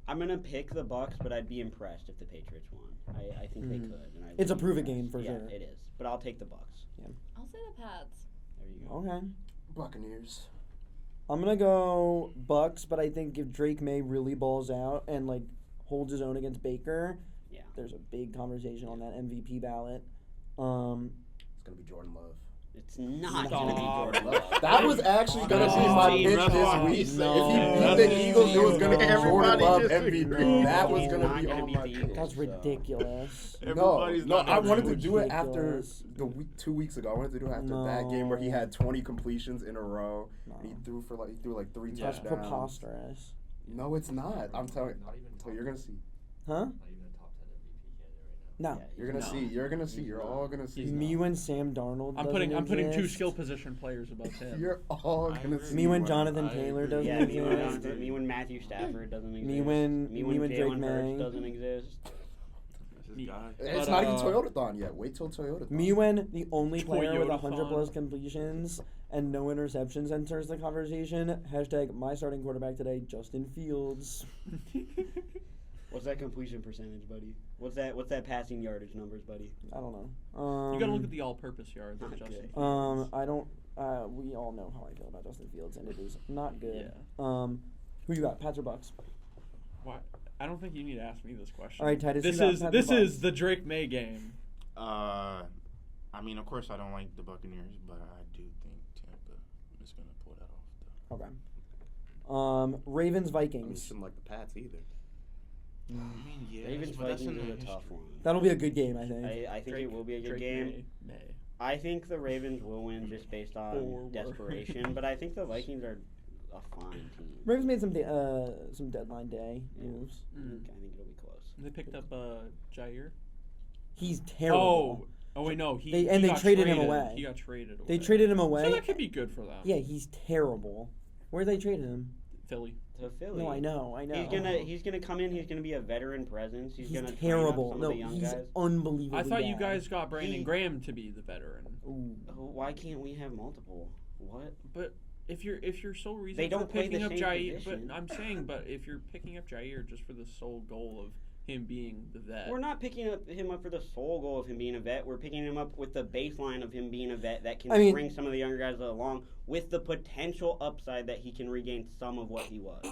I'm gonna pick the Bucks, but I'd be impressed if the Patriots won. I think they could. And I'd It's be a prove it impressed. game for yeah, sure. it is. But I'll take the Bucks. I'll say the Pats. There you go. Okay. Buccaneers. I'm gonna go Bucks, but I think if Drake May really balls out and like holds his own against Baker, Yeah. there's a big conversation on that MVP ballot. It's gonna be Jordan Love. It's not Stop. gonna be Jordan Love. That was actually gonna be my No. pitch No. this week. No. If he beat the Eagles, it was gonna be Everybody Jordan Love just- MVP. No. That was He's gonna not be gonna on beat my the pitch. Eagles. That's so. ridiculous. Everybody's No, not I gonna wanted do to do it after ridiculous. the week 2 weeks ago. I wanted to do it after that game where he No. had 20 completions in a row. No. He threw like 3 That's touchdowns. preposterous. No, it's not. I'm telling you. So you're gonna see. Huh? No. Yeah, You're gonna No. see. You're gonna see. You're all gonna see. Me when Sam Darnold I'm doesn't putting two exist. skill position players above him. You're all I gonna agree. see. Me when one. Jonathan I Taylor agree. doesn't Yeah, me when, exist. Jonathan, me when Matthew Stafford doesn't exist. Me when Jalen Drake Hurts May. doesn't exist. This guy. It's But, not even uh, Toyotathon yet. Wait till Toyotathon. Me when the only player with Toyotathon. 100 plus completions and no interceptions enters the conversation. Hashtag my starting quarterback today, Justin Fields. What's that completion percentage, buddy? What's that passing yardage numbers, buddy? I don't know. You gotta look at the all-purpose yards of Not Justin. good. Fields. I don't. We all know how I feel about Justin Fields, and it is not good. Yeah. Who you got, Pats or Bucks? Why? I don't think you need to ask me this question. All right, Titus. This you got is Pats or this Bucks? is the Drake May game. I mean, of course, I don't like the Buccaneers, but I do think Tampa is going to pull that off. Okay. Ravens I mean, Vikings. shouldn't like the Pats either. I mean, yeah, Ravens but that's in Vikings the is a tough history. one. That'll be a good game, I think. I think it will be a good Drake game. May. I think the Ravens will win just based on Forward. desperation, but I think the Vikings are a fine team. Ravens made some deadline day moves. I think it'll be close. They picked up Jair. He's terrible. Oh wait, no. They he got traded him away. He got traded away. They traded him away. So that could be good for them. Yeah, he's terrible. Where they traded him? Philly. To Philly. No, I know. He's gonna come in. He's gonna be a veteran presence. He's gonna train up terrible. some No, of the young he's guys. unbelievably I thought you bad. guys got Brandon He- Graham to be the veteran. Ooh. Why can't we have multiple? What? But if you're sole reason They don't for play picking the up same Jair, position. but I'm saying, but if you're picking up Jair just for the sole goal of him being the vet, We're not picking him up for the sole goal of him being a vet. We're picking him up with the baseline of him being a vet that can I mean- bring some of the younger guys along with the potential upside that he can regain some of what he was.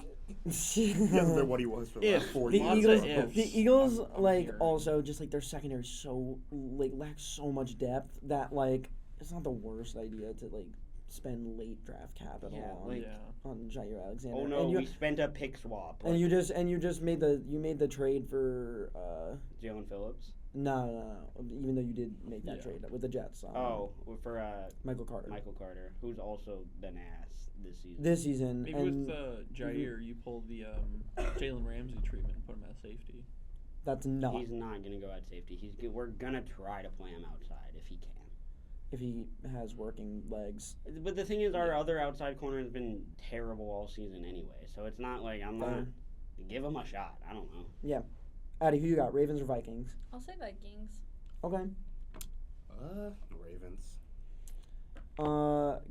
He hasn't been what he was for the last If 4 The years. Lots Eagles, of ifs. the Eagles, I'm like hearing. also just like their secondary is so like lacks so much depth that like it's not the worst idea to like spend late draft capital Yeah, on, like- on Jair Alexander. Oh no, and you, we spent a pick swap. and you just made the trade for Jalen Phillips. No. Even though you did make that Yeah. trade with the Jets. For Michael Carter. Michael Carter, who's also been ass this season. This season. Maybe and with Jair, you pull the Jalen Ramsey treatment and put him at safety. that's not He's not gonna go at safety. We're gonna try to play him outside if he can. if he has working legs. But the thing is, our other outside corner has been terrible all season anyway. So it's not like I'm not. Give him a shot. I don't know. Addie, who you got? Ravens or Vikings? I'll say Vikings. Okay. Ravens.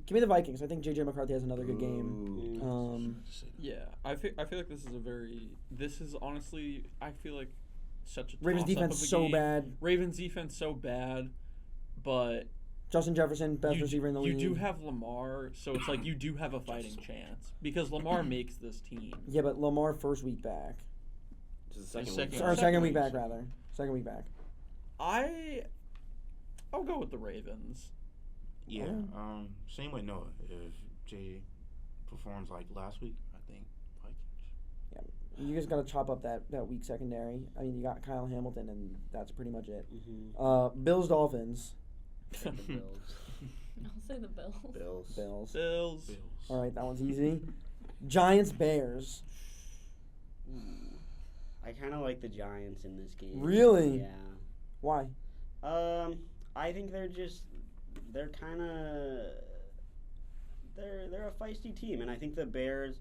Give me the Vikings. I think JJ McCarthy has another good game. Yeah, I feel like this is honestly, I feel like such a Ravens toss-up defense of a so game. bad. Ravens defense so bad, but Justin Jefferson, best receiver in the league. You do have Lamar, so it's like you do have a fighting chance because Lamar makes this team. Yeah, but Lamar first week back. Second Week back, rather. Second week back. I'll go with the Ravens. Yeah. Same with Noah. If Jay performs like last week, I think Vikings. You just got to chop up that weak secondary. I mean, you got Kyle Hamilton, and that's pretty much it. Mm-hmm. Bills, Dolphins. The Bills. I'll say the Bills. Bills. All right, that one's easy. Giants, Bears. I kind of like the Giants in this game. Really? Yeah. Why? I think they're kind of they're a feisty team, and I think the Bears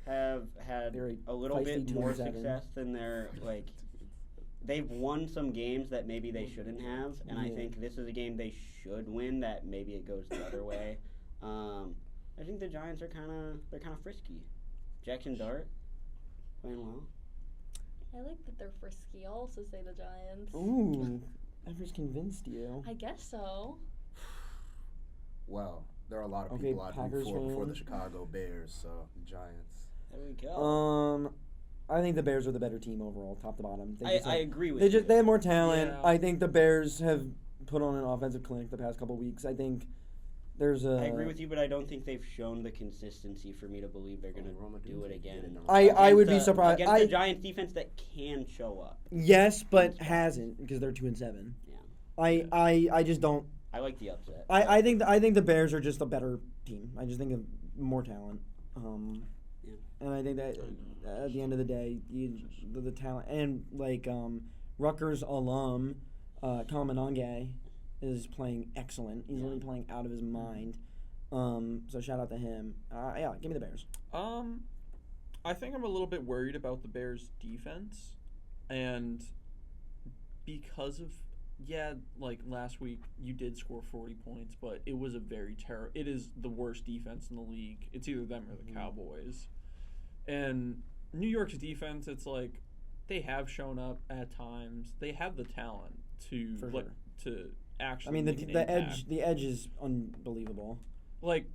have had a little bit more success than their like. They've won some games that maybe they shouldn't have, and I think this is a game they should win. That maybe it goes the other way. I think the Giants are kind of frisky. Jackson Dart playing well. I like that they're frisky. I'll also say the Giants. Ooh, Everest convinced you. I guess so. Well, there are a lot of Okay, people I'd root Packers for before fan. the Chicago Bears, so Giants. There we go. I think the Bears are the better team overall, top to bottom. I agree with you. They have more talent. Yeah. I think the Bears have put on an offensive clinic the past couple weeks. I think there's a. I agree with you, but I don't think they've shown the consistency for me to believe they're going to do it again. I would be surprised. Against the Giants defense that can show up. Yes, but hasn't because they're 2-7. Yeah. I just don't. I like the upset. I think the Bears are just a better team. I just think of more talent. And I think that at the end of the day, the talent and like Rutgers alum Kalamanange is playing excellent. He's really playing out of his mind. So shout out to him. Give me the Bears. I think I'm a little bit worried about the Bears' defense, and because of like last week you did score 40 points, but it was a very terrible. It is the worst defense in the league. It's either them or the Cowboys. And New York's defense, it's like they have shown up at times. They have the talent to to actually. I mean, make an the edge is unbelievable. Like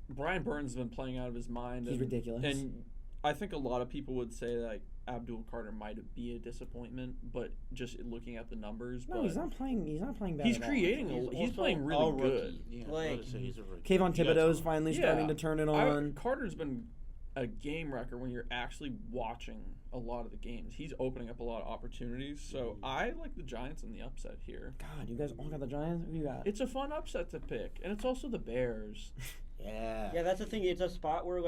Brian Burns has been playing out of his mind. He's ridiculous. And I think a lot of people would say like Abdul Carter might be a disappointment, but just looking at the numbers, No, he's not playing. He's not playing bad. He's at all. creating. He's playing really good. Yeah, Like, he's a rookie. Kayvon Thibodeau's finally starting to turn it on. Carter's been a game wrecker when you're actually watching a lot of the games. He's opening up a lot of opportunities. So I like the Giants in the upset here. God, you guys all got the Giants? Who you got? It's a fun upset to pick, and it's also the Bears. Yeah, that's the thing. It's a spot where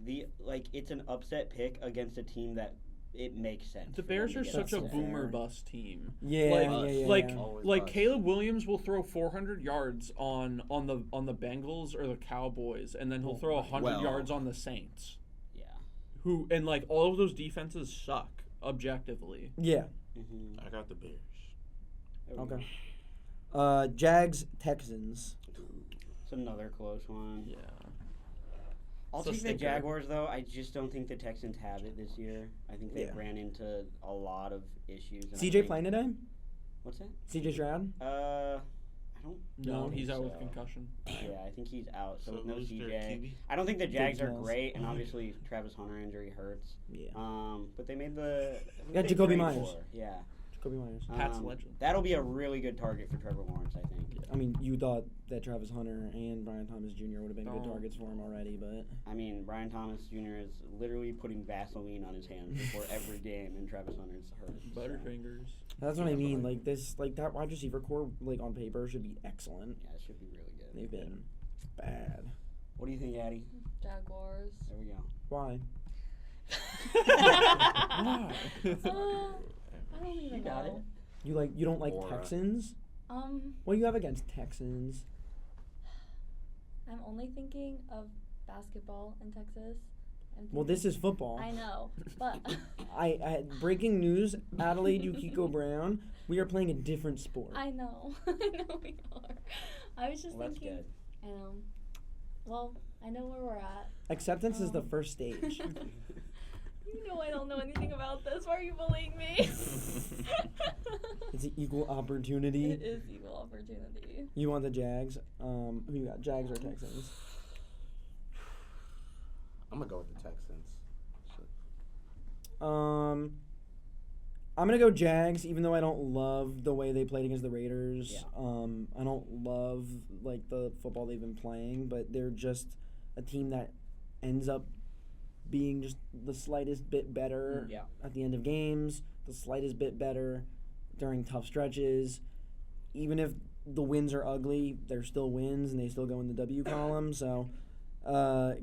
it's an upset pick against a team that it makes sense. The Bears are such a boomer bust team. Yeah. Like Caleb Williams will throw 400 yards on the Bengals or the Cowboys, and then he'll throw 100 yards on the Saints. Yeah. Who and like all of those defenses suck objectively. Yeah. Mm-hmm. I got the Bears. Okay. Jags, Texans. It's another close one. Yeah. I'll It's a take the stinker. Jaguars, though. I just don't think the Texans have it this year. I think they ran into a lot of issues. And CJ playing today? What's that? CJ Stroud? I don't No, think he's out with so. concussion. Yeah, I think he's out. So with no who's their CJ. QB? I don't think the Jags are Mills. great, and obviously Travis Hunter injury hurts. Yeah. But they made the. Yeah, they Jacoby trade Myers. for? Yeah. Jacoby Myers. Pat's a legend. That'll be a really good target for Trevor Lawrence, I think. I mean, you thought that Travis Hunter and Brian Thomas Jr. would have been good Oh. targets for him already, but I mean, Brian Thomas Jr. is literally putting Vaseline on his hands before every game, and Travis Hunter's hurt. so. Butterfingers. that's what I mean. Like that wide receiver core, like on paper, should be excellent. Yeah, it should be really good. They've been bad. What do you think, Addie? Jaguars. There we go. Why? Why? I don't even You got know. You don't like Or, Texans? What do you have against Texans? I'm only thinking of basketball in Texas. Well, this is football. I know, but I breaking news: Adelaide Brown. We are playing a different sport. I know. I know we are. I was just Well, that's thinking. good. I know. Well, I know where we're at. Acceptance is the first stage. You know I don't know anything about this. Why are you bullying me? It's an equal opportunity. It is equal opportunity. You want the Jags? Who you got? Jags or Texans? I'm gonna go with the Texans. I'm gonna go Jags, even though I don't love the way they played against the Raiders. Yeah. I don't love like the football they've been playing, but they're just a team that ends up being just the slightest bit better Yeah. at the end of games, the slightest bit better during tough stretches. Even if the wins are ugly, they're still wins and they still go in the W column. So,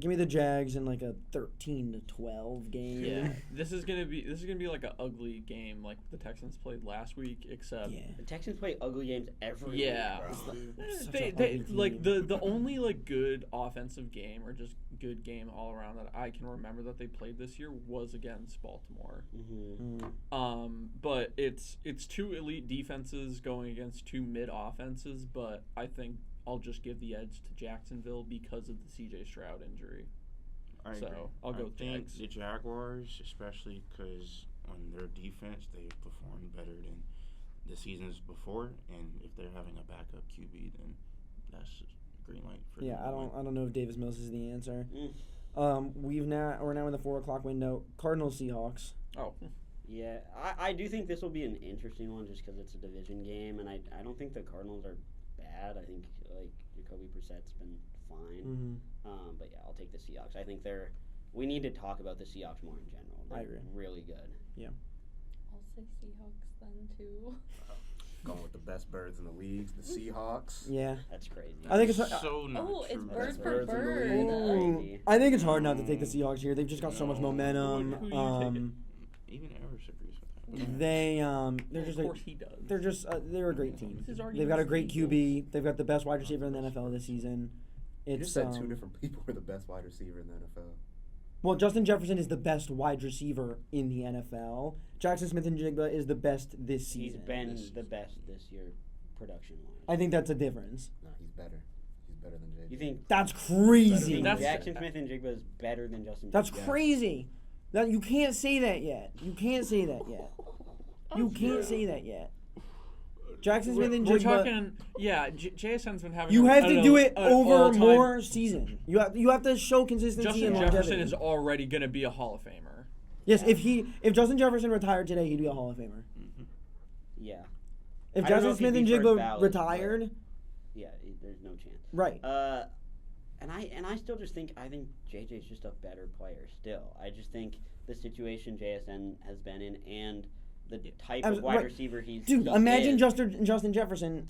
give me the Jags in like a 13-12 game. Yeah, this is gonna be like an ugly game, like the Texans played last week, except Yeah. The Texans play ugly games every Yeah. week, bro. Such they an ugly like team. the only like good offensive game or just good game all around that I can remember that they played this year was against Baltimore. But it's two elite defenses going against two mid offenses, but I think I'll just give the edge to Jacksonville because of the C.J. Stroud injury. I So, agree. I'll go I with think Jags. The Jaguars, especially because on their defense, they've performed better than the seasons before, and if they're having a backup QB, then that's just green light for Yeah, them to I don't know if Davis Mills is the answer. Mm. We're now in the 4:00 window. Cardinals Seahawks. Oh, Yeah, I do think this will be an interesting one just because it's a division game, and I don't think the Cardinals are bad. I think like Jacoby Brissett's been fine. Mm-hmm. But yeah, I'll take the Seahawks. I think we need to talk about the Seahawks more in general. They're I agree. really good. I'll say Seahawks then too. Going with the best birds in the leagues, the Seahawks. Yeah. That's crazy. I think it's so not Oh, it's true. bird for Birds in the bird. league. Crazy. I think it's hard not to take the Seahawks here. They've just got so much No. momentum. Who do you take Even Everest agrees with that. They're of just course he does. they're a great team. His They've argument's got a great equal. QB. They've got the best wide receiver in the NFL this season. You It's just said two different people were the best wide receiver in the NFL. well, Justin Jefferson is the best wide receiver in the NFL. Jackson Smith-Njigba is the best this He's season. been the best this year, production-wise. I think that's a difference. No, he's better. He's better than Jay. You think That's crazy. think That's- Jackson Smith and Jigba is better than Justin? That's Jefferson? crazy. That you can't say that yet. You can't say that yet. You can't say that yet. Jackson Smith and We're Jigba. talking, yeah. JSN's been having. You have to do it an over all-time- more season. You have to show consistency Justin and Jefferson longevity. is already going to be a Hall of Famer. Yes, if Justin Jefferson retired today, he'd be a Hall of Famer. Yeah. If I don't know Justin if Smith he'd and be first Jigba ballot, retired, Yeah, there's no chance. right? And I still just think JJ's just a better player still. I just think the situation JSN has been in and the type of wide right. receiver he Imagine is, Justin Jefferson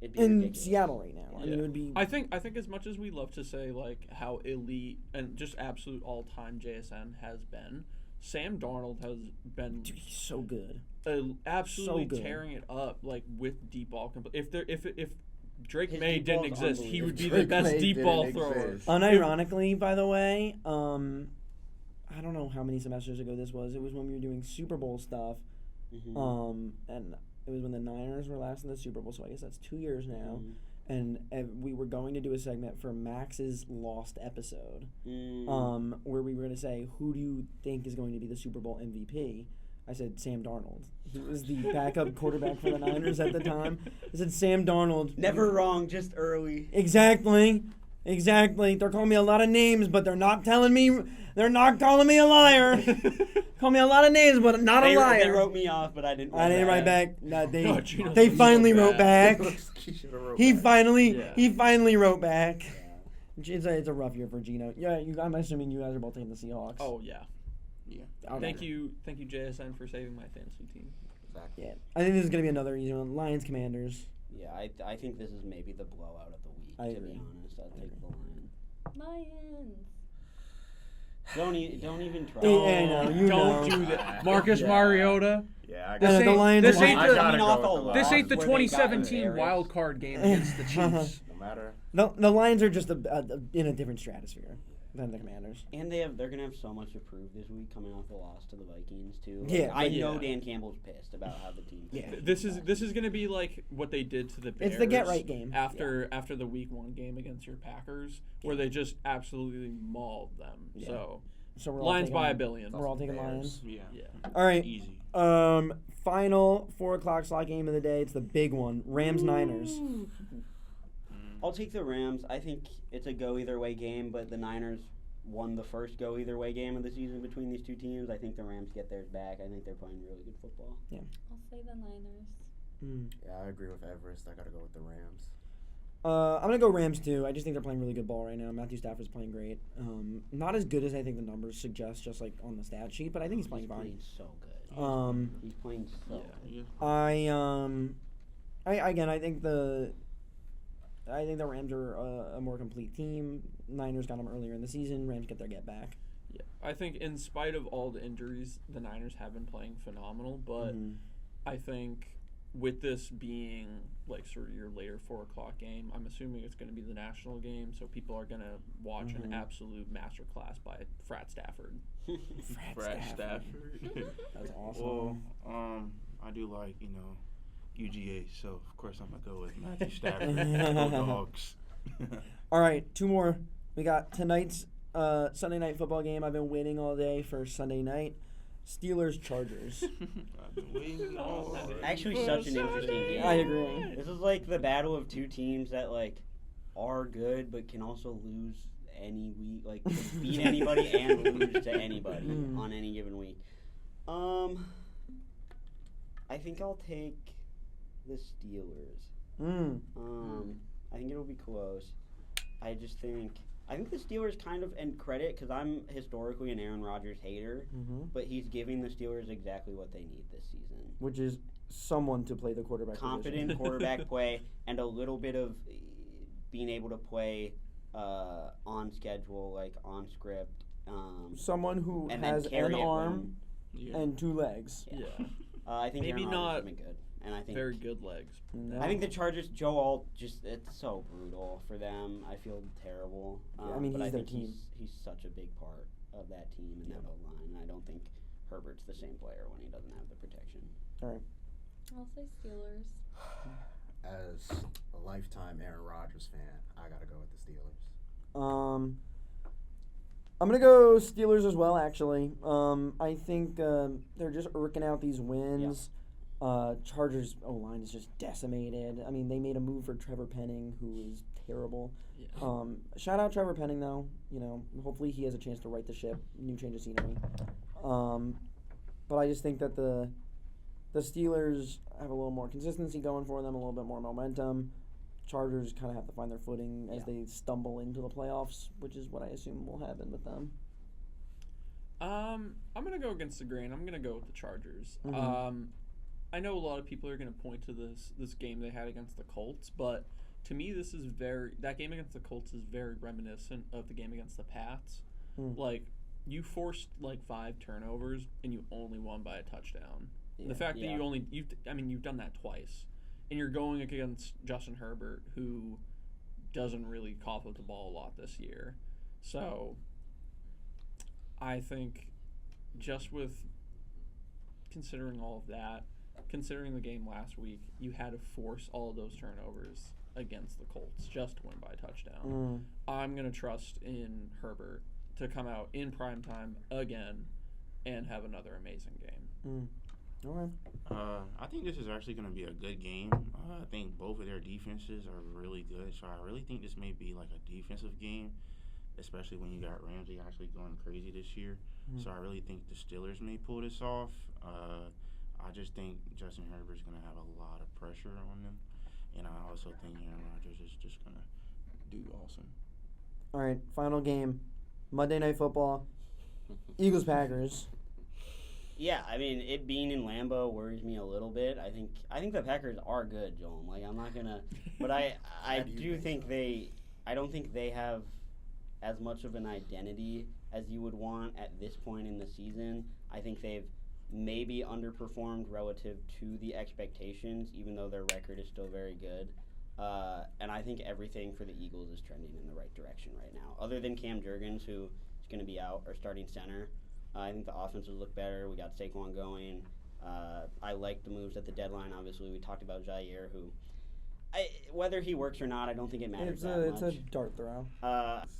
it'd be in ridiculous. Seattle right now. I mean, Yeah. it would be. I think as much as we love to say like how elite and just absolute all-time JSN has been, Sam Darnold has been Dude, he's so good. absolutely So good. tearing it up like with deep ball. If Drake His May deep didn't ball's exist, he would be the Drake best May deep didn't ball thrower. exist. Unironically, by the way, I don't know how many semesters ago this was. It was when we were doing Super Bowl stuff, Mhm. and it was when the Niners were last in the Super Bowl. So I guess that's 2 years now. Mhm. And we were going to do a segment for Max's Lost episode, Mm. where we were going to say, who do you think is going to be the Super Bowl MVP? I said Sam Darnold. He was the backup quarterback for the Niners at the time. I said Sam Darnold. Never wrong, just early. Exactly. Exactly. They're calling me a lot of names, but they're not telling me. They're not calling me a liar. Call me a lot of names, but not a liar. They wrote me off, but I didn't. I didn't write back. No, Oh, Gino's they so finally wrote bad. back. He should have wrote He back. finally wrote back. Yeah. It's a rough year for Gino. Yeah, I'm assuming you guys are both taking the Seahawks. Oh yeah. Okay. Thank you, JSN, for saving my fantasy team. Exactly. Yeah, I think this is gonna be another easy one. Lions, Commanders. Yeah, I think this is maybe the blowout of the week. I to agree. be honest, I'll take the Lions. Lions. Don't even try. Yeah, no, you Don't know. do that, Marcus Yeah. Mariota. Yeah, I No, got the Lions. this are- ain't I the- gotta coming off go a with the loss This ain't the where they got 2017 embarrassed. wild card game against the Chiefs. No matter. the Lions are just in a different stratosphere than the Commanders. And they're gonna have so much to prove this week, coming off the loss to the Vikings too. Like, Yeah, I but- know Yeah. Dan Campbell's pissed about how the team. Yeah. This is gonna be like what they did to the Bears. It's the get right game. after the Week 1 game against your Packers, where they just absolutely mauled them. Yeah. So we're all Lions taking, by a billion. We're all taking Bears. Lions. Yeah. All right. Easy. Final 4:00 slot game of the day. It's the big one. Rams Niners. I'll take the Rams. I think it's a go either way game, but the Niners won the first go either way game of the season between these two teams. I think the Rams get theirs back. I think they're playing really good football. I'll say the Niners. Yeah, I agree with Everest. I gotta go with the Rams. I'm gonna go Rams too. I just think they're playing really good ball right now. Matthew Stafford's playing great. Not as good as I think the numbers suggest, just like on the stat sheet, but I think he's playing fine. so good. He's playing so good. Yeah. I think the Rams are a more complete team. Niners got them earlier in the season. Rams get their get back. Yeah. I think in spite of all the injuries, the Niners have been playing phenomenal, but I think with this being like sort of your later 4:00 game, I'm assuming it's going to be the national game, so people are going to watch an absolute masterclass by Frat Stafford. Frat Stafford. That's awesome. Well, I do like, UGA, so of course I'm gonna go with Matthew Stafford. Go Dogs. All right, two more. We got tonight's Sunday night football game. I've been waiting all day for Sunday night. Steelers Chargers. I've been waiting all day. Actually, such an interesting game. I agree. This is like the battle of two teams that like are good but can also lose any week, like beat anybody and lose to anybody on any given week. I think I'll take the Steelers. I think it'll be close. I think the Steelers kind of, and credit, because I'm historically an Aaron Rodgers hater, but he's giving the Steelers exactly what they need this season. Which is someone to play the quarterback Confident position. quarterback play and a little bit of being able to play on schedule, like on script. Someone who and then has carry an it arm Yeah. and two legs. Yeah. I think Maybe Aaron not Rodgers has been good, and I think Very good legs. No. I think the Chargers, Joe Alt, it's so brutal for them. I feel terrible. I mean, but he's I their think team. he's such a big part of that team and that O-line. And I don't think Herbert's the same player when he doesn't have the protection. All right. I'll say Steelers. As a lifetime Aaron Rodgers fan, I gotta go with the Steelers. I'm gonna go Steelers as well. Actually, I think they're just irking out these wins. Chargers O-line is just decimated. I mean, they made a move for Trevor Penning, who is terrible. Yeah. Shout out Trevor Penning, though. Hopefully he has a chance to right the ship. New change of scenery. But I just think that the Steelers have a little more consistency going for them, a little bit more momentum. Chargers kind of have to find their footing as they stumble into the playoffs, which is what I assume will happen with them. I'm gonna go against the grain. I'm gonna go with the Chargers. I know a lot of people are gonna point to this game they had against the Colts, but to me, that game against the Colts is very reminiscent of the game against the Pats. Like, you forced like 5 turnovers and you only won by a touchdown. The fact that you've done that twice, and you're going against Justin Herbert, who doesn't really cough up the ball a lot this year. So I think just with considering all of that, considering the game last week, you had to force all of those turnovers against the Colts just to win by a touchdown. I'm going to trust in Herbert to come out in primetime again and have another amazing game. All right. I think this is actually going to be a good game. I think both of their defenses are really good, so I really think this may be like a defensive game, especially when you got Ramsey actually going crazy this year. So I really think the Steelers may pull this off. I just think Justin Herbert's going to have a lot of pressure on them, and I also think Aaron Rodgers is just going to do awesome. All right, final game, Monday Night Football, Eagles-Packers. Yeah, I mean, it being in Lambeau worries me a little bit. I think the Packers are good, Jolm. Like, I'm not gonna, but I do think I don't think they have as much of an identity as you would want at this point in the season. I think they've maybe underperformed relative to the expectations, even though their record is still very good. And I think everything for the Eagles is trending in the right direction right now. Other than Cam Jurgens, who is going to be out or starting center, I think the offenses look better. We got Saquon going. I like the moves at the deadline. Obviously, we talked about Jair, who, whether he works or not, I don't think it matters that It's much. a dart throw.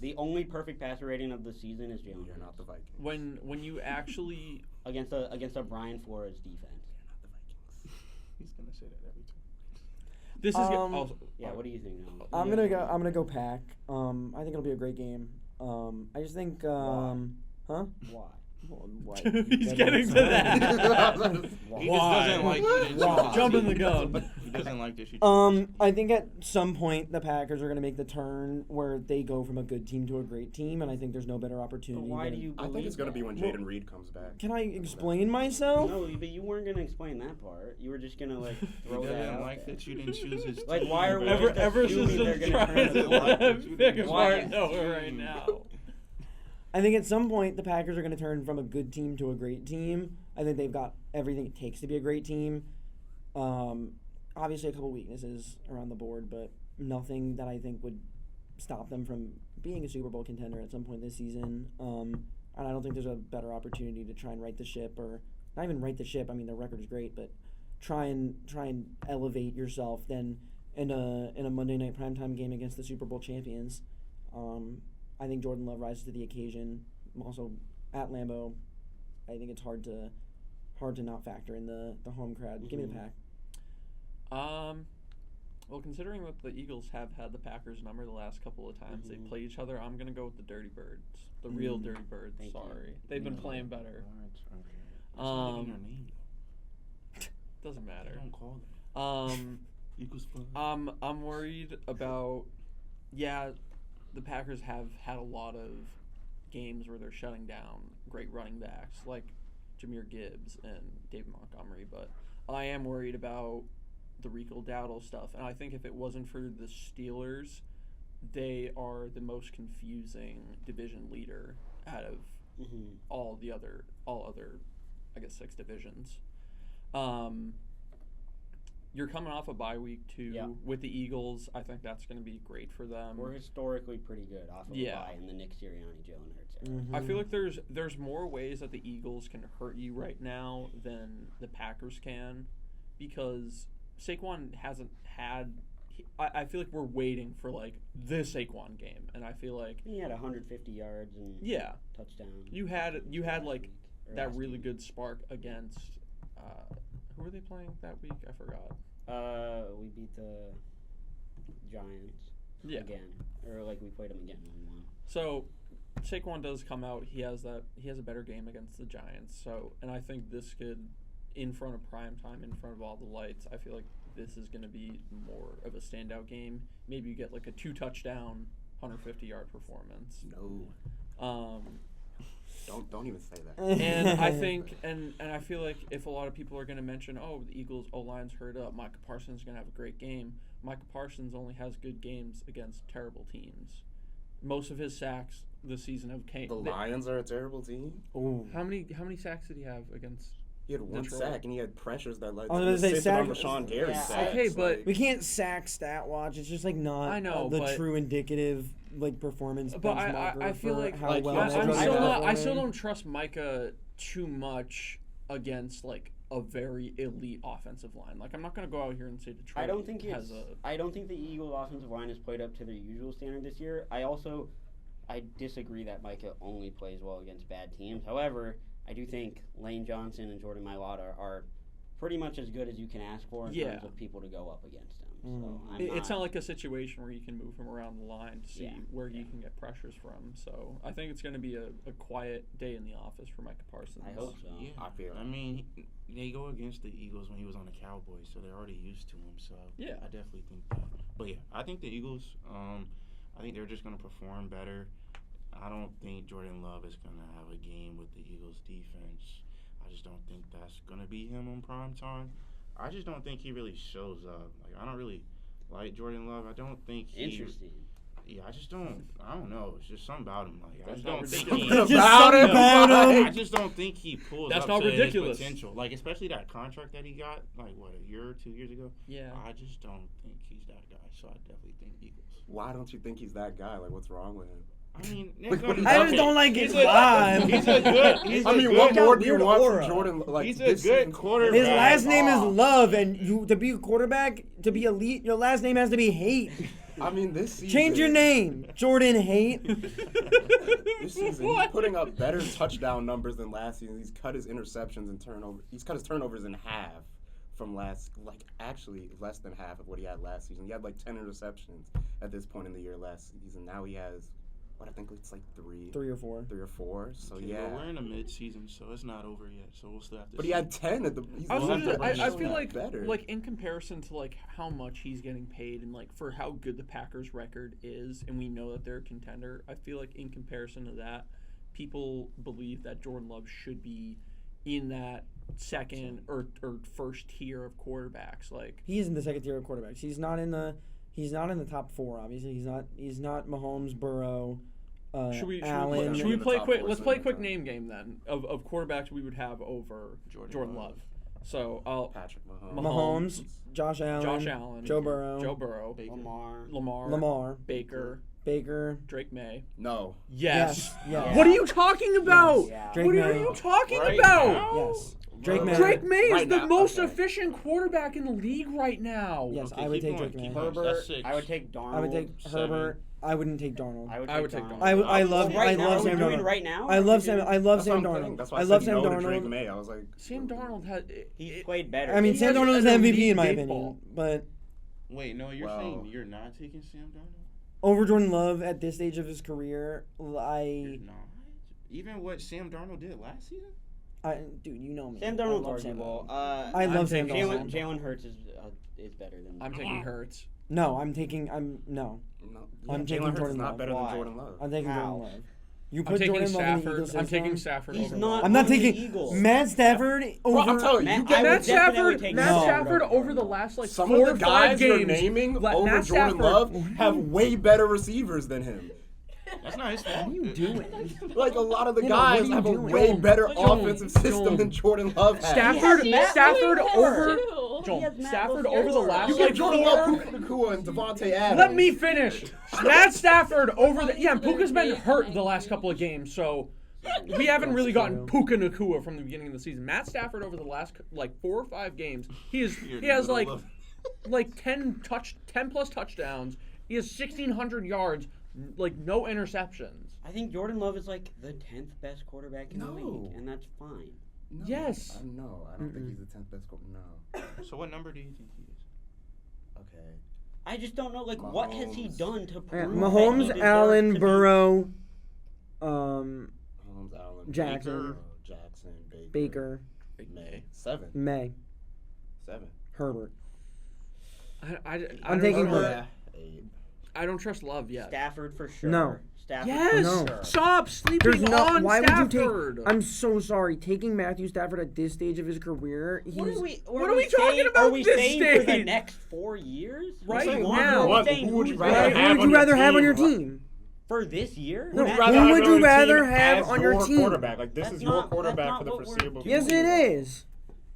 The only perfect passer rating of the season is Jalen You're Hurts not the Vikings. When you actually against a Brian Flores defense. You're not the Vikings. He's going to say that every time. this is Yeah, what do you think, Noah? I'm gonna go Pack. I think it'll be a great game. I just think. Huh? Why? Why? He's getting to that. He just doesn't like Jumping the gun. He doesn't like this. I think at some point the Packers are going to make the turn where they go from a good team to a great team, and I think there's no better opportunity. Why do than- you I think it's going to be when Jaden Reed comes back. Can I explain myself? No, but you weren't going to explain that part. You were just going to, like, throw He that doesn't out like there. that you didn't choose his Like, team. why are we bro. Everest is assuming they're just gonna trying turn it to on? pick Why? apart Noah right now. I think at some point the Packers are going to turn from a good team to a great team. I think they've got everything it takes to be a great team. Obviously, a couple weaknesses around the board, but nothing that I think would stop them from being a Super Bowl contender at some point this season. And I don't think there's a better opportunity to try and right the ship, or not even right the ship. I mean, their record is great, but try and elevate yourself than in a Monday night primetime game against the Super Bowl champions. I think Jordan Love rises to the occasion. Also at Lambeau, I think it's hard to not factor in the home crowd. Give me the Pack. Well, considering that the Eagles have had the Packers number the last couple of times they play each other, I'm gonna go with the Dirty Birds, the real Dirty Birds. Thank you. Sorry, they've been playing better. It's not even your name, though. Doesn't matter. They don't call them. Eagles fun. I'm worried about. Yeah, the Packers have had a lot of games where they're shutting down great running backs like Jahmyr Gibbs and David Montgomery, but I am worried about the Rico Dowdle stuff, and I think if it wasn't for the Steelers, they are the most confusing division leader out of all other, I guess, 6 divisions. You're coming off a bye week too with the Eagles. I think that's going to be great for them. We're historically pretty good off of a bye in the Nick Sirianni, Jalen Hurts era. I feel like there's more ways that the Eagles can hurt you right now than the Packers can, because Saquon hasn't had. I feel like we're waiting for like the Saquon game, and I feel like He had 150 yards and touchdown. You had like week, or that last really week. good spark against. Who were they playing that week? I forgot. We beat the Giants again, or like we played them again and won. So Saquon does come out. He has a better game against the Giants. So, and I think this could, in front of primetime, in front of all the lights, I feel like this is going to be more of a standout game. Maybe you get like a 2-touchdown, 150-yard performance. No. Don't even say that. And I think, and I feel like if a lot of people are going to mention, oh, the Eagles' O-line's hurt up, Micah Parsons is going to have a great game. Micah Parsons only has good games against terrible teams. Most of his sacks this season have came. The Lions are a terrible team. Ooh. How many sacks did he have against? He had one Detroit? sack, and he had pressures that led I was to gonna say assisted on sack- Rashawn Gary's Yeah, sacks. okay, but- like, We can't sack stat watch. It's just like not I know, the but- true indicative like performance But benchmarker I feel for like how like, well I'm that still drug not- is I still performing. don't trust Micah too much against like a very elite offensive line. Like I'm not gonna go out here and say Detroit I don't think has a. I don't think the Eagles' offensive line has played up to their usual standard this year. I disagree that Micah only plays well against bad teams. However, I do think Lane Johnson and Jordan Mailata are pretty much as good as you can ask for in Yeah. terms of people to go up against him. So It's not like a situation where you can move him around the line to see where you can get pressures from. So I think it's going to be a quiet day in the office for Micah Parsons. I hope so. Yeah, I feel I mean, they go against the Eagles when he was on the Cowboys, so they're already used to him. So Yeah. I definitely think that. But yeah, I think the Eagles. I think they're just going to perform better. I don't think Jordan Love is going to have a game with the Eagles defense. I just don't think that's going to be him on prime time. I just don't think he really shows up. Like, I don't really like Jordan Love. I don't think he. Interesting. Yeah, I just don't. I don't know. It's just something about him. Like, I That's just not don't think ridiculous. he. Just something about him. I just don't think he pulls That's up not to ridiculous. his potential. Like, especially that contract that he got, like, what, a year or 2 years ago? Yeah. I just don't think he's that guy. So I definitely think Eagles. Why don't you think he's that guy? Like, what's wrong with him? I mean, I just don't like his vibe. He's a good. I mean, what more do you weird want aura. from Jordan? Like, He's a this good season? quarterback. His last name is Love, and to be a quarterback, to be elite, your last name has to be Hate. I mean, this season. Change your name, Jordan Hate. This season, he's putting up better touchdown numbers than last season. He's cut his interceptions and turnovers. He's cut his turnovers in half from actually less than half of what he had last season. He had like 10 interceptions at this point in the year last season. Now he has, I think it's like three or four. So Okay, yeah. well, we're in the mid-season, so it's not over yet. So we'll still have to. But see. he had 10 at the. He's I, was one gonna- of the- I he's feel not like better. like in comparison to like how much he's getting paid and like for how good the Packers record is, and we know that they're a contender. I feel like in comparison to that, people believe that Jordan Love should be in that second or first tier of quarterbacks. Like He is in the second tier of quarterbacks. He's not in the top four. Obviously, he's not Mahomes, Burrow. should we Allen. should we play top quick? four Let's play a seven quick times. name game then of quarterbacks we would have over Jordan Love. So I'll Patrick Mahomes, Josh Allen, Joe Burrow, Baker. Lamar, Baker, Drake May. No. Yes. Yes. What are you talking about? Yeah. Drake What May. are you talking Right about? now? Yes. Drake May. Drake May is Right the now, most okay. efficient quarterback in the league right now. Yes, Okay, I would keep take going, Drake May. keep going. Herbert. That's six. I would take Darnold. I would take Seven. Herbert. I wouldn't take Darnold. I would take Darnold. I love Right now, Sam are we doing Darnold. right now? I love Sam. I love That's Sam what I'm saying. Darnold. That's why I I love said Sam no to Drake Darnold. May. I was like, Sam Darnold had. He's played better. I mean, He Sam has Darnold is an MVP elite in my baseball. opinion, but Wait, no, you're Wow. saying you're not taking Sam Darnold? over Jordan Love at this stage of his career, You're not. Even what Sam Darnold did last season? Dude, you know me. Sam I Darnold's love Sam arguable. Darnold. I love Sam Jalen Darnold. Jalen Hurts is better than. I'm taking Hurts. No, I'm no. taking Jalen taking Hurts Jordan is not Love. better Why? than Jordan Love. I'm taking How? Jordan Love. You I'm put taking Jordan Love in the Stafford. Eagles I'm system. taking Stafford He's over not- Love. I'm not on the taking Eagles. Matt Stafford over. Bro, I'm telling you, Matt- you I get would Matt definitely Stafford, take Matt Stafford Stafford over over the Darnold. last like some 4 of or the 5 guys games. you're naming over Matt Jordan Stafford- Love have way better receivers than him. That's not his fault. What are you doing? Like a lot of the Yeah, but what guys are you have a doing? way Joel, better Joel, offensive system Joel. than Jordan Love has. Stafford, Matt Stafford Stafford over. too. Joel, He has Matt Stafford LaFleur. over the last You like get Jordan Love, Puka Nacua, and Devontae Adams. Let me finish. Matt Stafford over the Puka's been hurt the last couple of games, so we haven't really gotten Puka Nacua from the beginning of the season. Matt Stafford over the last like 4 or 5 games, he has like 10 plus touchdowns. He has 1,600 yards, like no interceptions. I think Jordan Love is like the 10th best quarterback in the No. league, and that's fine. No, Yes. No, I don't think he's the 10th best quarterback. No. So what number do you think he is? Okay. I just don't know, like, what has he Mahomes. done to Yeah, prove that he Mahomes, deserves Allen, to be- Burrow, Mahomes, Allen, Jackson. Jackson, Baker, May. 7. May, 7. Herbert. I'm I'm taking trust, Herbert. 8. I don't trust Love yet. Stafford for sure. No. Stafford Yes. for No. sure. Stop sleeping There's no. on Why Stafford. would you take? I'm so sorry. Taking Matthew Stafford at this stage of his career, he's. What are we talking saying, about Are we this saying for the stage? next 4 years? Right We're saying now. We're What? saying Who would you who's rather better have Who would you rather have on your team? for this year? No, Matt- who would you rather have on your team? Quarterback. Like this That's is your not- quarterback that's for the not what we're foreseeable doing. Yes, future. it is.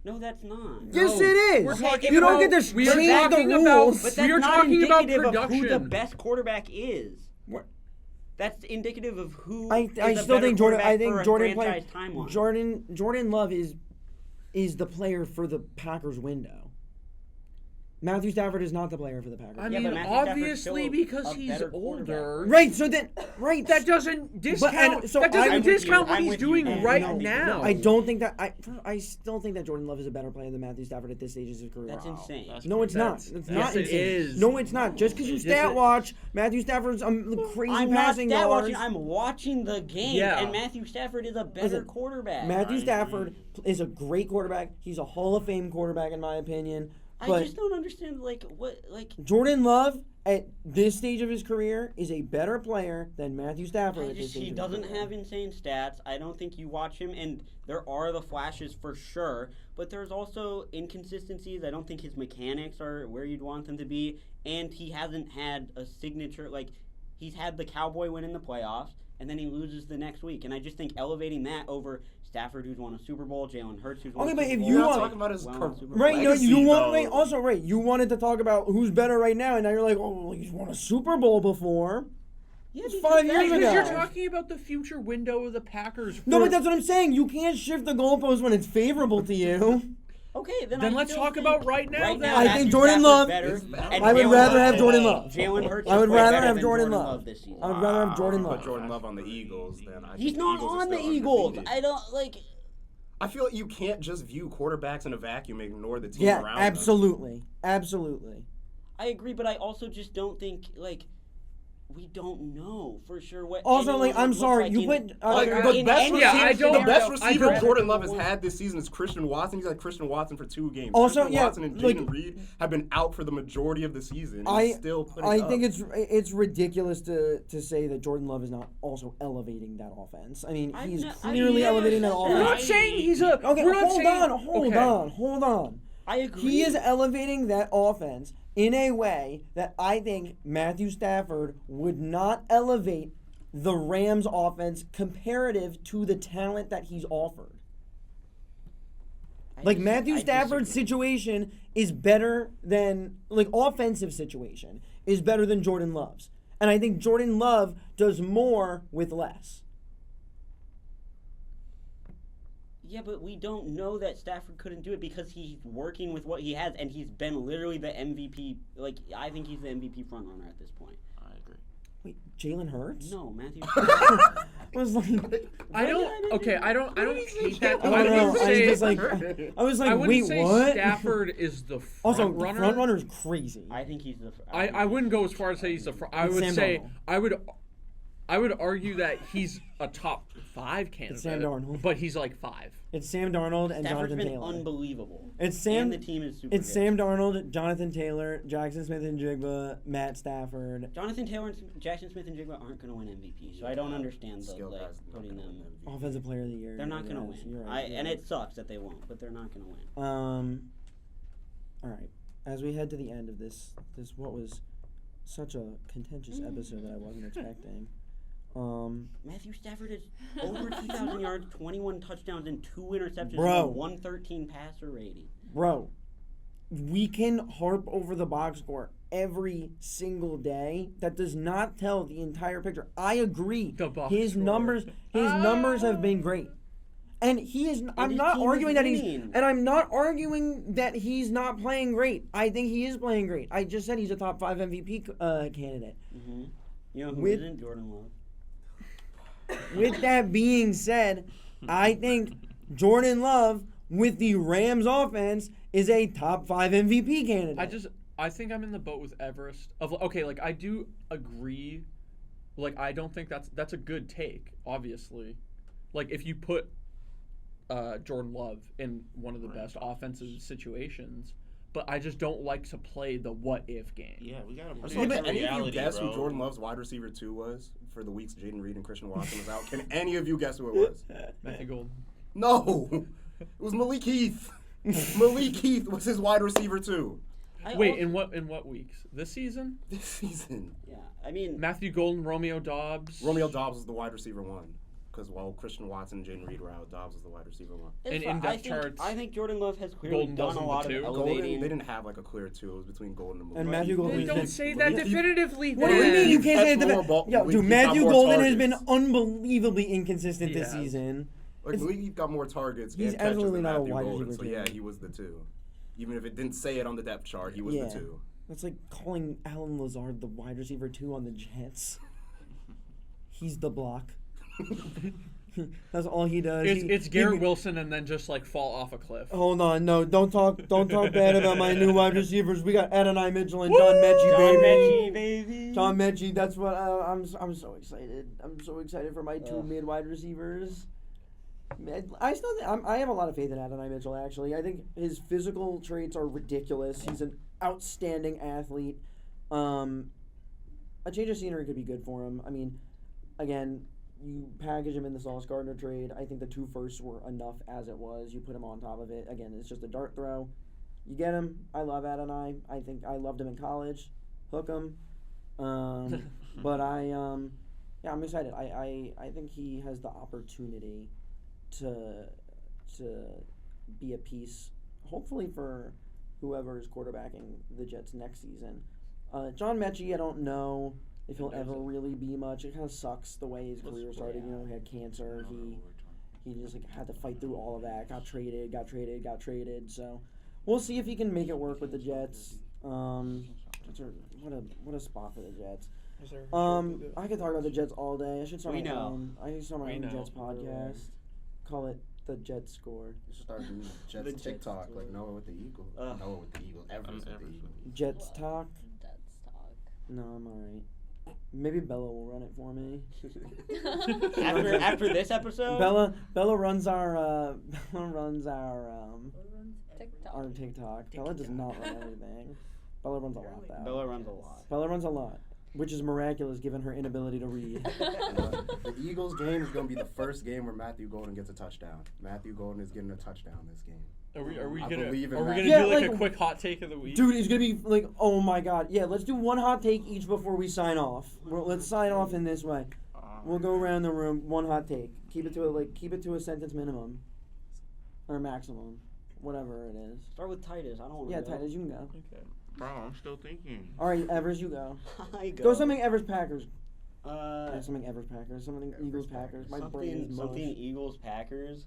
No, that's not. Yes, No, it is. we're talking you don't about- get to we are change the talking about- rules. But We that's are not talking about indicative of who the production. best quarterback is. What? That's indicative of who. I is a still better think Jordan. I quarterback think for a Jordan franchise timeline. Jordan Love is the player for the Packers window. Matthew Stafford is not the player for the Packers. I Yeah, mean, but Matthew Stafford's obviously still because a he's better older. quarterback. Right, so then, right. That doesn't discount. so that doesn't I'm with discount you. what I'm he's with you, doing man. right No, now. I don't think that I still think that Jordan Love is a better player than Matthew Stafford at this stage of his career. That's insane. No, it's not. That's- It's yes, not it insane. is. No, it's not. Just because you Yes, stat it- watch Matthew Stafford's crazy I'm not passing stat yards. watching. I'm watching the game, Yeah. and Matthew Stafford is a better Listen, quarterback. Matthew Stafford is a great quarterback. He's a Hall of Fame quarterback in my opinion. I But just don't understand, what. Jordan Love at this stage of his career is a better player than Matthew Stafford at this stage He of his doesn't career. have insane stats. I don't think you watch him, and there are the flashes for sure, but there's also inconsistencies. I don't think his mechanics are where you'd want them to be, and he hasn't had a signature. He's had the Cowboy win in the playoffs, and then he loses the next week, and I just think elevating that over Stafford, who's won a Super Bowl, Jalen Hurts, who's won Okay, a but Super if Bowl. you We're not want- talking about his Well, career. Super Bowl. Right, no, legacy, you want though. also right. You wanted to talk about who's better right now, and now you're like, oh, well, he's won a Super Bowl before. Yeah, It's because 5 years that's- ago. Because you're guys. talking about the future window of the Packers. No, for- but that's what I'm saying. You can't shift the goalpost when it's favorable to you. Okay, then Then I let's still talk think about right now, then. I think Matthew Jordan Stafford's Love better, is- and I would Jalen rather Hurts- have Jordan Love. Jalen Hurts. I has would played rather better have than Jordan Love. this season. I would rather have Jordan Put Love. Jordan Love on the Eagles, then I He's think the not Eagles are on the still Eagles. undefeated. I don't like. I feel like you can't just view quarterbacks in a vacuum and ignore the team Yeah, around absolutely, absolutely. I agree, but I also just don't think we don't know for sure what. Also, anyone I'm would look sorry, like you in- put Like, in the best any yeah, receiver, I don't- the best I receiver don't- Jordan Love has had this season is Christian Watson. He's had Christian Watson for 2 games. Also, Christian yeah, Watson and like- Jaden Reed have been out for the majority of the season. He's I still putting I up. think it's ridiculous to say that Jordan Love is not also elevating that offense. I mean, I've he's ne- I've clearly never elevating that said that. We're not offense. saying he's a. Okay, we're not hold saying, on. I agree. He is elevating that offense in a way that I think Matthew Stafford would not elevate the Rams offense comparative to the talent that he's offered. Like Matthew Stafford's situation is better than offensive situation is better than Jordan Love's. And I think Jordan Love does more with less. Yeah, but we don't know that Stafford couldn't do it because he's working with what he has, and he's been literally the MVP. I think he's the MVP frontrunner at this point. I agree. Wait, Jalen Hurts? No, Matthew. I was like, I don't. Okay, I don't hate that. I I don't know. wouldn't I say. was like, I wouldn't wait, say what? Stafford is the front Also, runner. the front runner is crazy. I think he's the. I wouldn't go as far as say he's the front. I It's would Sam say Darnold. I would argue that he's a top 5 candidate. Sam Darnold. But he's like 5. It's Sam Darnold and Stafford's Jonathan been Taylor. unbelievable. It's Sam. And the team is super. It's good. Sam Darnold, Jonathan Taylor, Jackson Smith and Jigba, Matt Stafford. Jonathan Taylor and Jackson Smith and Jigba aren't going to win MVP, so I don't understand the Skill guys not putting gonna them. win MVP. Offensive Player of the Year. They're not going to yes, win. You're right, And it sucks that they won't, but they're not going to win. All right. As we head to the end of this what was such a contentious episode that I wasn't expecting. Matthew Stafford has over 2,000 yards, 21 touchdowns, and 2 interceptions. Bro. With a 113 passer rating. Bro, we can harp over the box score every single day. That does not tell the entire picture. I agree. The box his score. numbers have been great. And he is I'm his not team is arguing that winning. I'm not arguing that he's not playing great. I think he is playing great. I just said he's a top 5 MVP candidate. Mm-hmm. You know who With- isn't? Jordan Love. With that being said, I think Jordan Love with the Rams offense is a top 5 MVP candidate. I think I'm in the boat with Everest. I do agree. I don't think that's a good take, obviously. If you put Jordan Love in one of the best offensive situations, but I just don't like to play the what if game. Yeah, we gotta put Can it any of you reality, guess bro. who Jordan Love's wide receiver 2 was for the weeks Jaden Reed and Christian Watson was out? Can any of you guess who it was? Matthew Golden. No, it was Malik Heath. Malik Heath was his wide receiver 2 Wait, in what weeks? This season? this season. Yeah, I mean, Matthew Golden, Romeo Dobbs. Romeo Dobbs was the wide receiver 1 because while Christian Watson and Jaden Reed were out, Dobbs was the wide receiver 1. it's And fine. in depth charts, I think Jordan Love has clearly Golden done wasn't a the lot of two. elevating. Golden, they didn't have a clear 2. It was between Golden and Malik. And Matthew Golden. Don't say that Malik Heath- definitively. What do you then. mean you He can't say catch that? more ball- Yo, Malik dude, Heath got Matthew more Golden has been targets. unbelievably inconsistent He this has. season. Like Malik Heath got more targets. He's and catches absolutely than not a Matthew wide Golden, receiver so yeah, too. he was the 2. Even if it didn't say it on the depth chart, he was Yeah. the 2. That's like calling Alan Lazard the wide receiver 2 on the Jets. He's the block. That's all he does. It's Garrett Wilson and then just like fall off a cliff. Hold on, no, don't talk bad about my new wide receivers. We got Adonai Mitchell and John Mechie, baby. John Mechie, that's what I'm so excited. I'm so excited for my 2 mid wide receivers. I still I have a lot of faith in Adonai Mitchell. Actually, I think his physical traits are ridiculous. He's an outstanding athlete. A change of scenery could be good for him. I mean, again, you package him in the Sauce Gardner trade. I think the 2 firsts were enough as it was. You put him on top of it. Again, it's just a dart throw. You get him. I love Adonai. I think I loved him in college. Hook him. But I'm excited. I think he has the opportunity to be a piece, hopefully for whoever is quarterbacking the Jets next season. John Mechie, I don't know if he'll ever really be much. It kind of sucks the way his career started. You know, he had cancer. He just like had to fight through all of that. Got traded. So we'll see if he can make it work with the Jets. What a spot for the Jets. I could talk about the Jets all day. I should start my own Jets podcast. Call it the Jets Score. You should start doing Jets TikTok, like Noah with the Eagles. Noah with the Eagles. Everest with the Eagles. Jets Talk? Jets talk. No, I'm alright. Maybe Bella will run it for me. after this episode, Bella runs our TikTok. our TikTok. Bella does not run everything. Bella runs a lot though. Bella runs a lot. Which is miraculous given her inability to read. The Eagles game is going to be the first game where Matthew Golden gets a touchdown. Matthew Golden is getting a touchdown this game. Are we I gonna believe in do Matthew. like a quick hot take of the week? Dude, it's gonna be like, oh my god. Yeah, let's do one hot take each before we sign off. Let's sign off in this way. We'll go around the room, one hot take. Keep it to a sentence minimum. Or maximum. Whatever it is. Start with Titus. I don't want to. Yeah, Titus, you can go. Okay. Bro, I'm still thinking. Alright, Evers, you go. I go. Go something Everest Packers. Something Everest Packers. Something Eagles Packers. My brain is mush. Something Eagles Packers.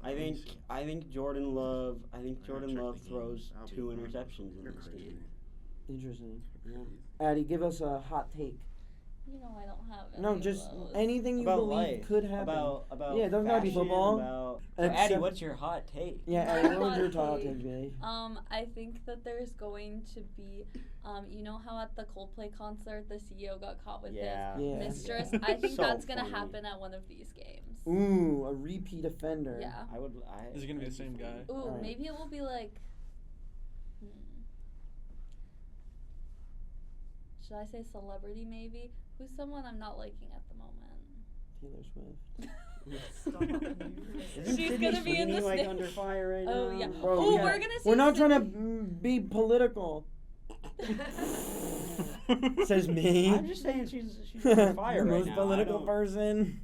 I think Jordan Love throws 2 interceptions in this game. Interesting. Yeah. Addie, give us a hot take. You know I don't have any No, of just those. anything you About believe life. could happen. About Yeah, it doesn't gotta be fashion, football. Addie, Except- what's your hot take? Yeah, Addie, what would your hot take be? I think that there's going to be, you know how at the Coldplay concert the CEO got caught with Yeah. his Yeah. mistress? I think So that's gonna funny. happen at one of these games. Ooh, a repeat offender. Yeah. Is it gonna be the same guy? Ooh, Alright. maybe it will be like. Should I say celebrity? Maybe who's someone I'm not liking at the moment. Taylor Swift. Isn't She's Sydney gonna be in Sweeney, the like sta- under fire right now. Oh yeah. Bro, Oh, yeah. we're gonna see. We're not trying to Sydney- be political. Says me. I'm just saying she's under fire the right most now. political person.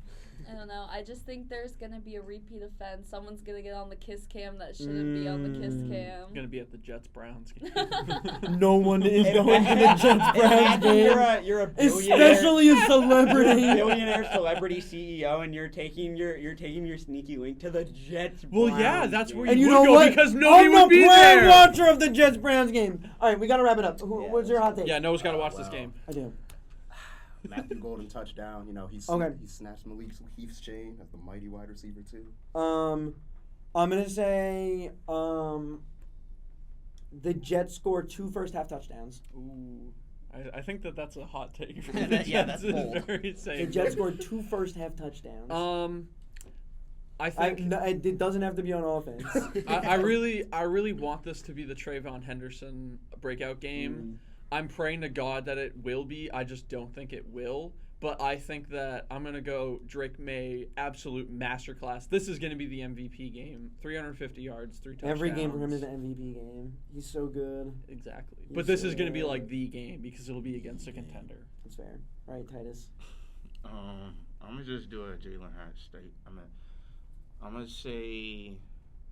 I don't know. I just think there's gonna be a repeat offense. Someone's gonna get on the kiss cam that shouldn't be on the kiss cam. Gonna be at the Jets Browns game. No one is going to the Jets Browns game. You're a billionaire. Especially a celebrity. Billionaire celebrity CEO, and you're taking your sneaky link to the Jets. Well, Browns yeah, that's game. where And you you would know go what? because nobody I'm would the be prime there. watcher of the Jets Browns game. All right, we gotta wrap it up. What's your hot take? Yeah, Noah's gotta watch this game. I do. Matthew Golden touchdown. You know, he snaps Malik Heath's chain as the mighty wide receiver too. I'm gonna say the Jets score 2 first half touchdowns. Ooh. I think that's a hot take for the Jets. Yeah, that's It's bold. very The safe. Jets scored 2 first half touchdowns. I think It doesn't have to be on offense. I really want this to be the Trayvon Henderson breakout game. I'm praying to God that it will be. I just don't think it will. But I think that I'm going to go Drake May, absolute masterclass. This is going to be the MVP game. 350 yards, 3 touchdowns. Every game for him is an MVP game. He's so good. Exactly. He's But this so is going to be good. like the game because it'll be against a contender. That's fair. All right, Titus. I'm gonna just do a Jalen Hurts state. I'm gonna say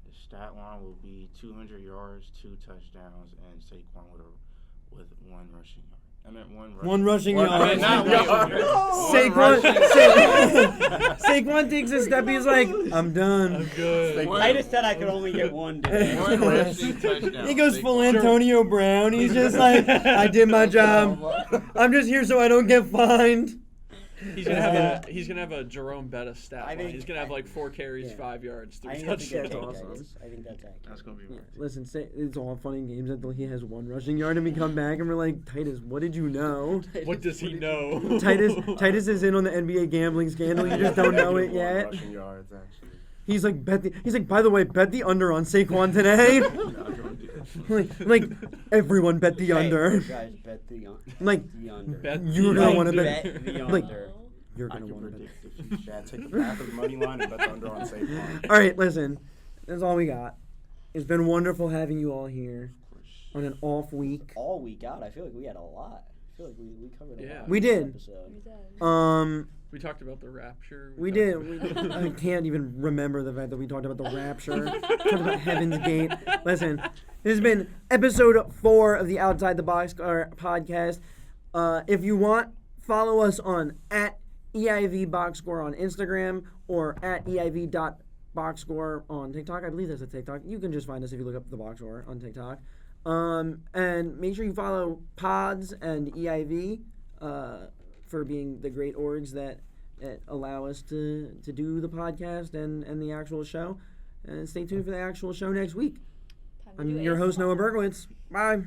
the stat line will be 200 yards, 2 touchdowns, and Saquon with 1 rushing yard. I meant One rushing yard. Saquon Saquon takes a step. He's like, I'm done. I'm good. Titus said I could only get one today. One rushing touchdown. He goes full Antonio Brown. He's just like, I did my job. I'm just here so I don't get fined. He's gonna have a Jerome Bettis stat line. He's gonna have like 4 carries, 5 yards, 3 I think that's touchdowns. accurate. I think that's accurate. That's gonna be right. Listen, it's all fun and games until he has 1 rushing yard and we come back and we're like, Titus, what did you know? What does he know? Titus is in on the NBA gambling scandal. You just don't know it yet. Rushing yards, actually. He's like, by the way, bet the under on Saquon today. like everyone bet the under. Guys, bet the under. Like, the under. you're gonna want to bet bet. the Like, under. you're I gonna can want to bet. predict the future. Yeah, take the Packers money line and bet the under on Saquon. All right, listen, that's all we got. It's been wonderful having you all here on an off week. All week out, I feel like we had a lot. I feel like we covered a lot. We in this did. episode. We talked about the rapture. We did. I can't even remember the fact that we talked about the rapture. Talked about Heaven's Gate. Listen, this has been episode 4 of the Outside the Box podcast. If you want, follow us on @EIVBoxScore on Instagram or @EIV.boxscore on TikTok. I believe there's a TikTok. You can just find us if you look up the box score on TikTok. And make sure you follow Pods and EIV for being the great orgs that allow us to do the podcast and the actual show. And stay tuned for the actual show next week. I'm your host, Noah Berkowitz. Bye.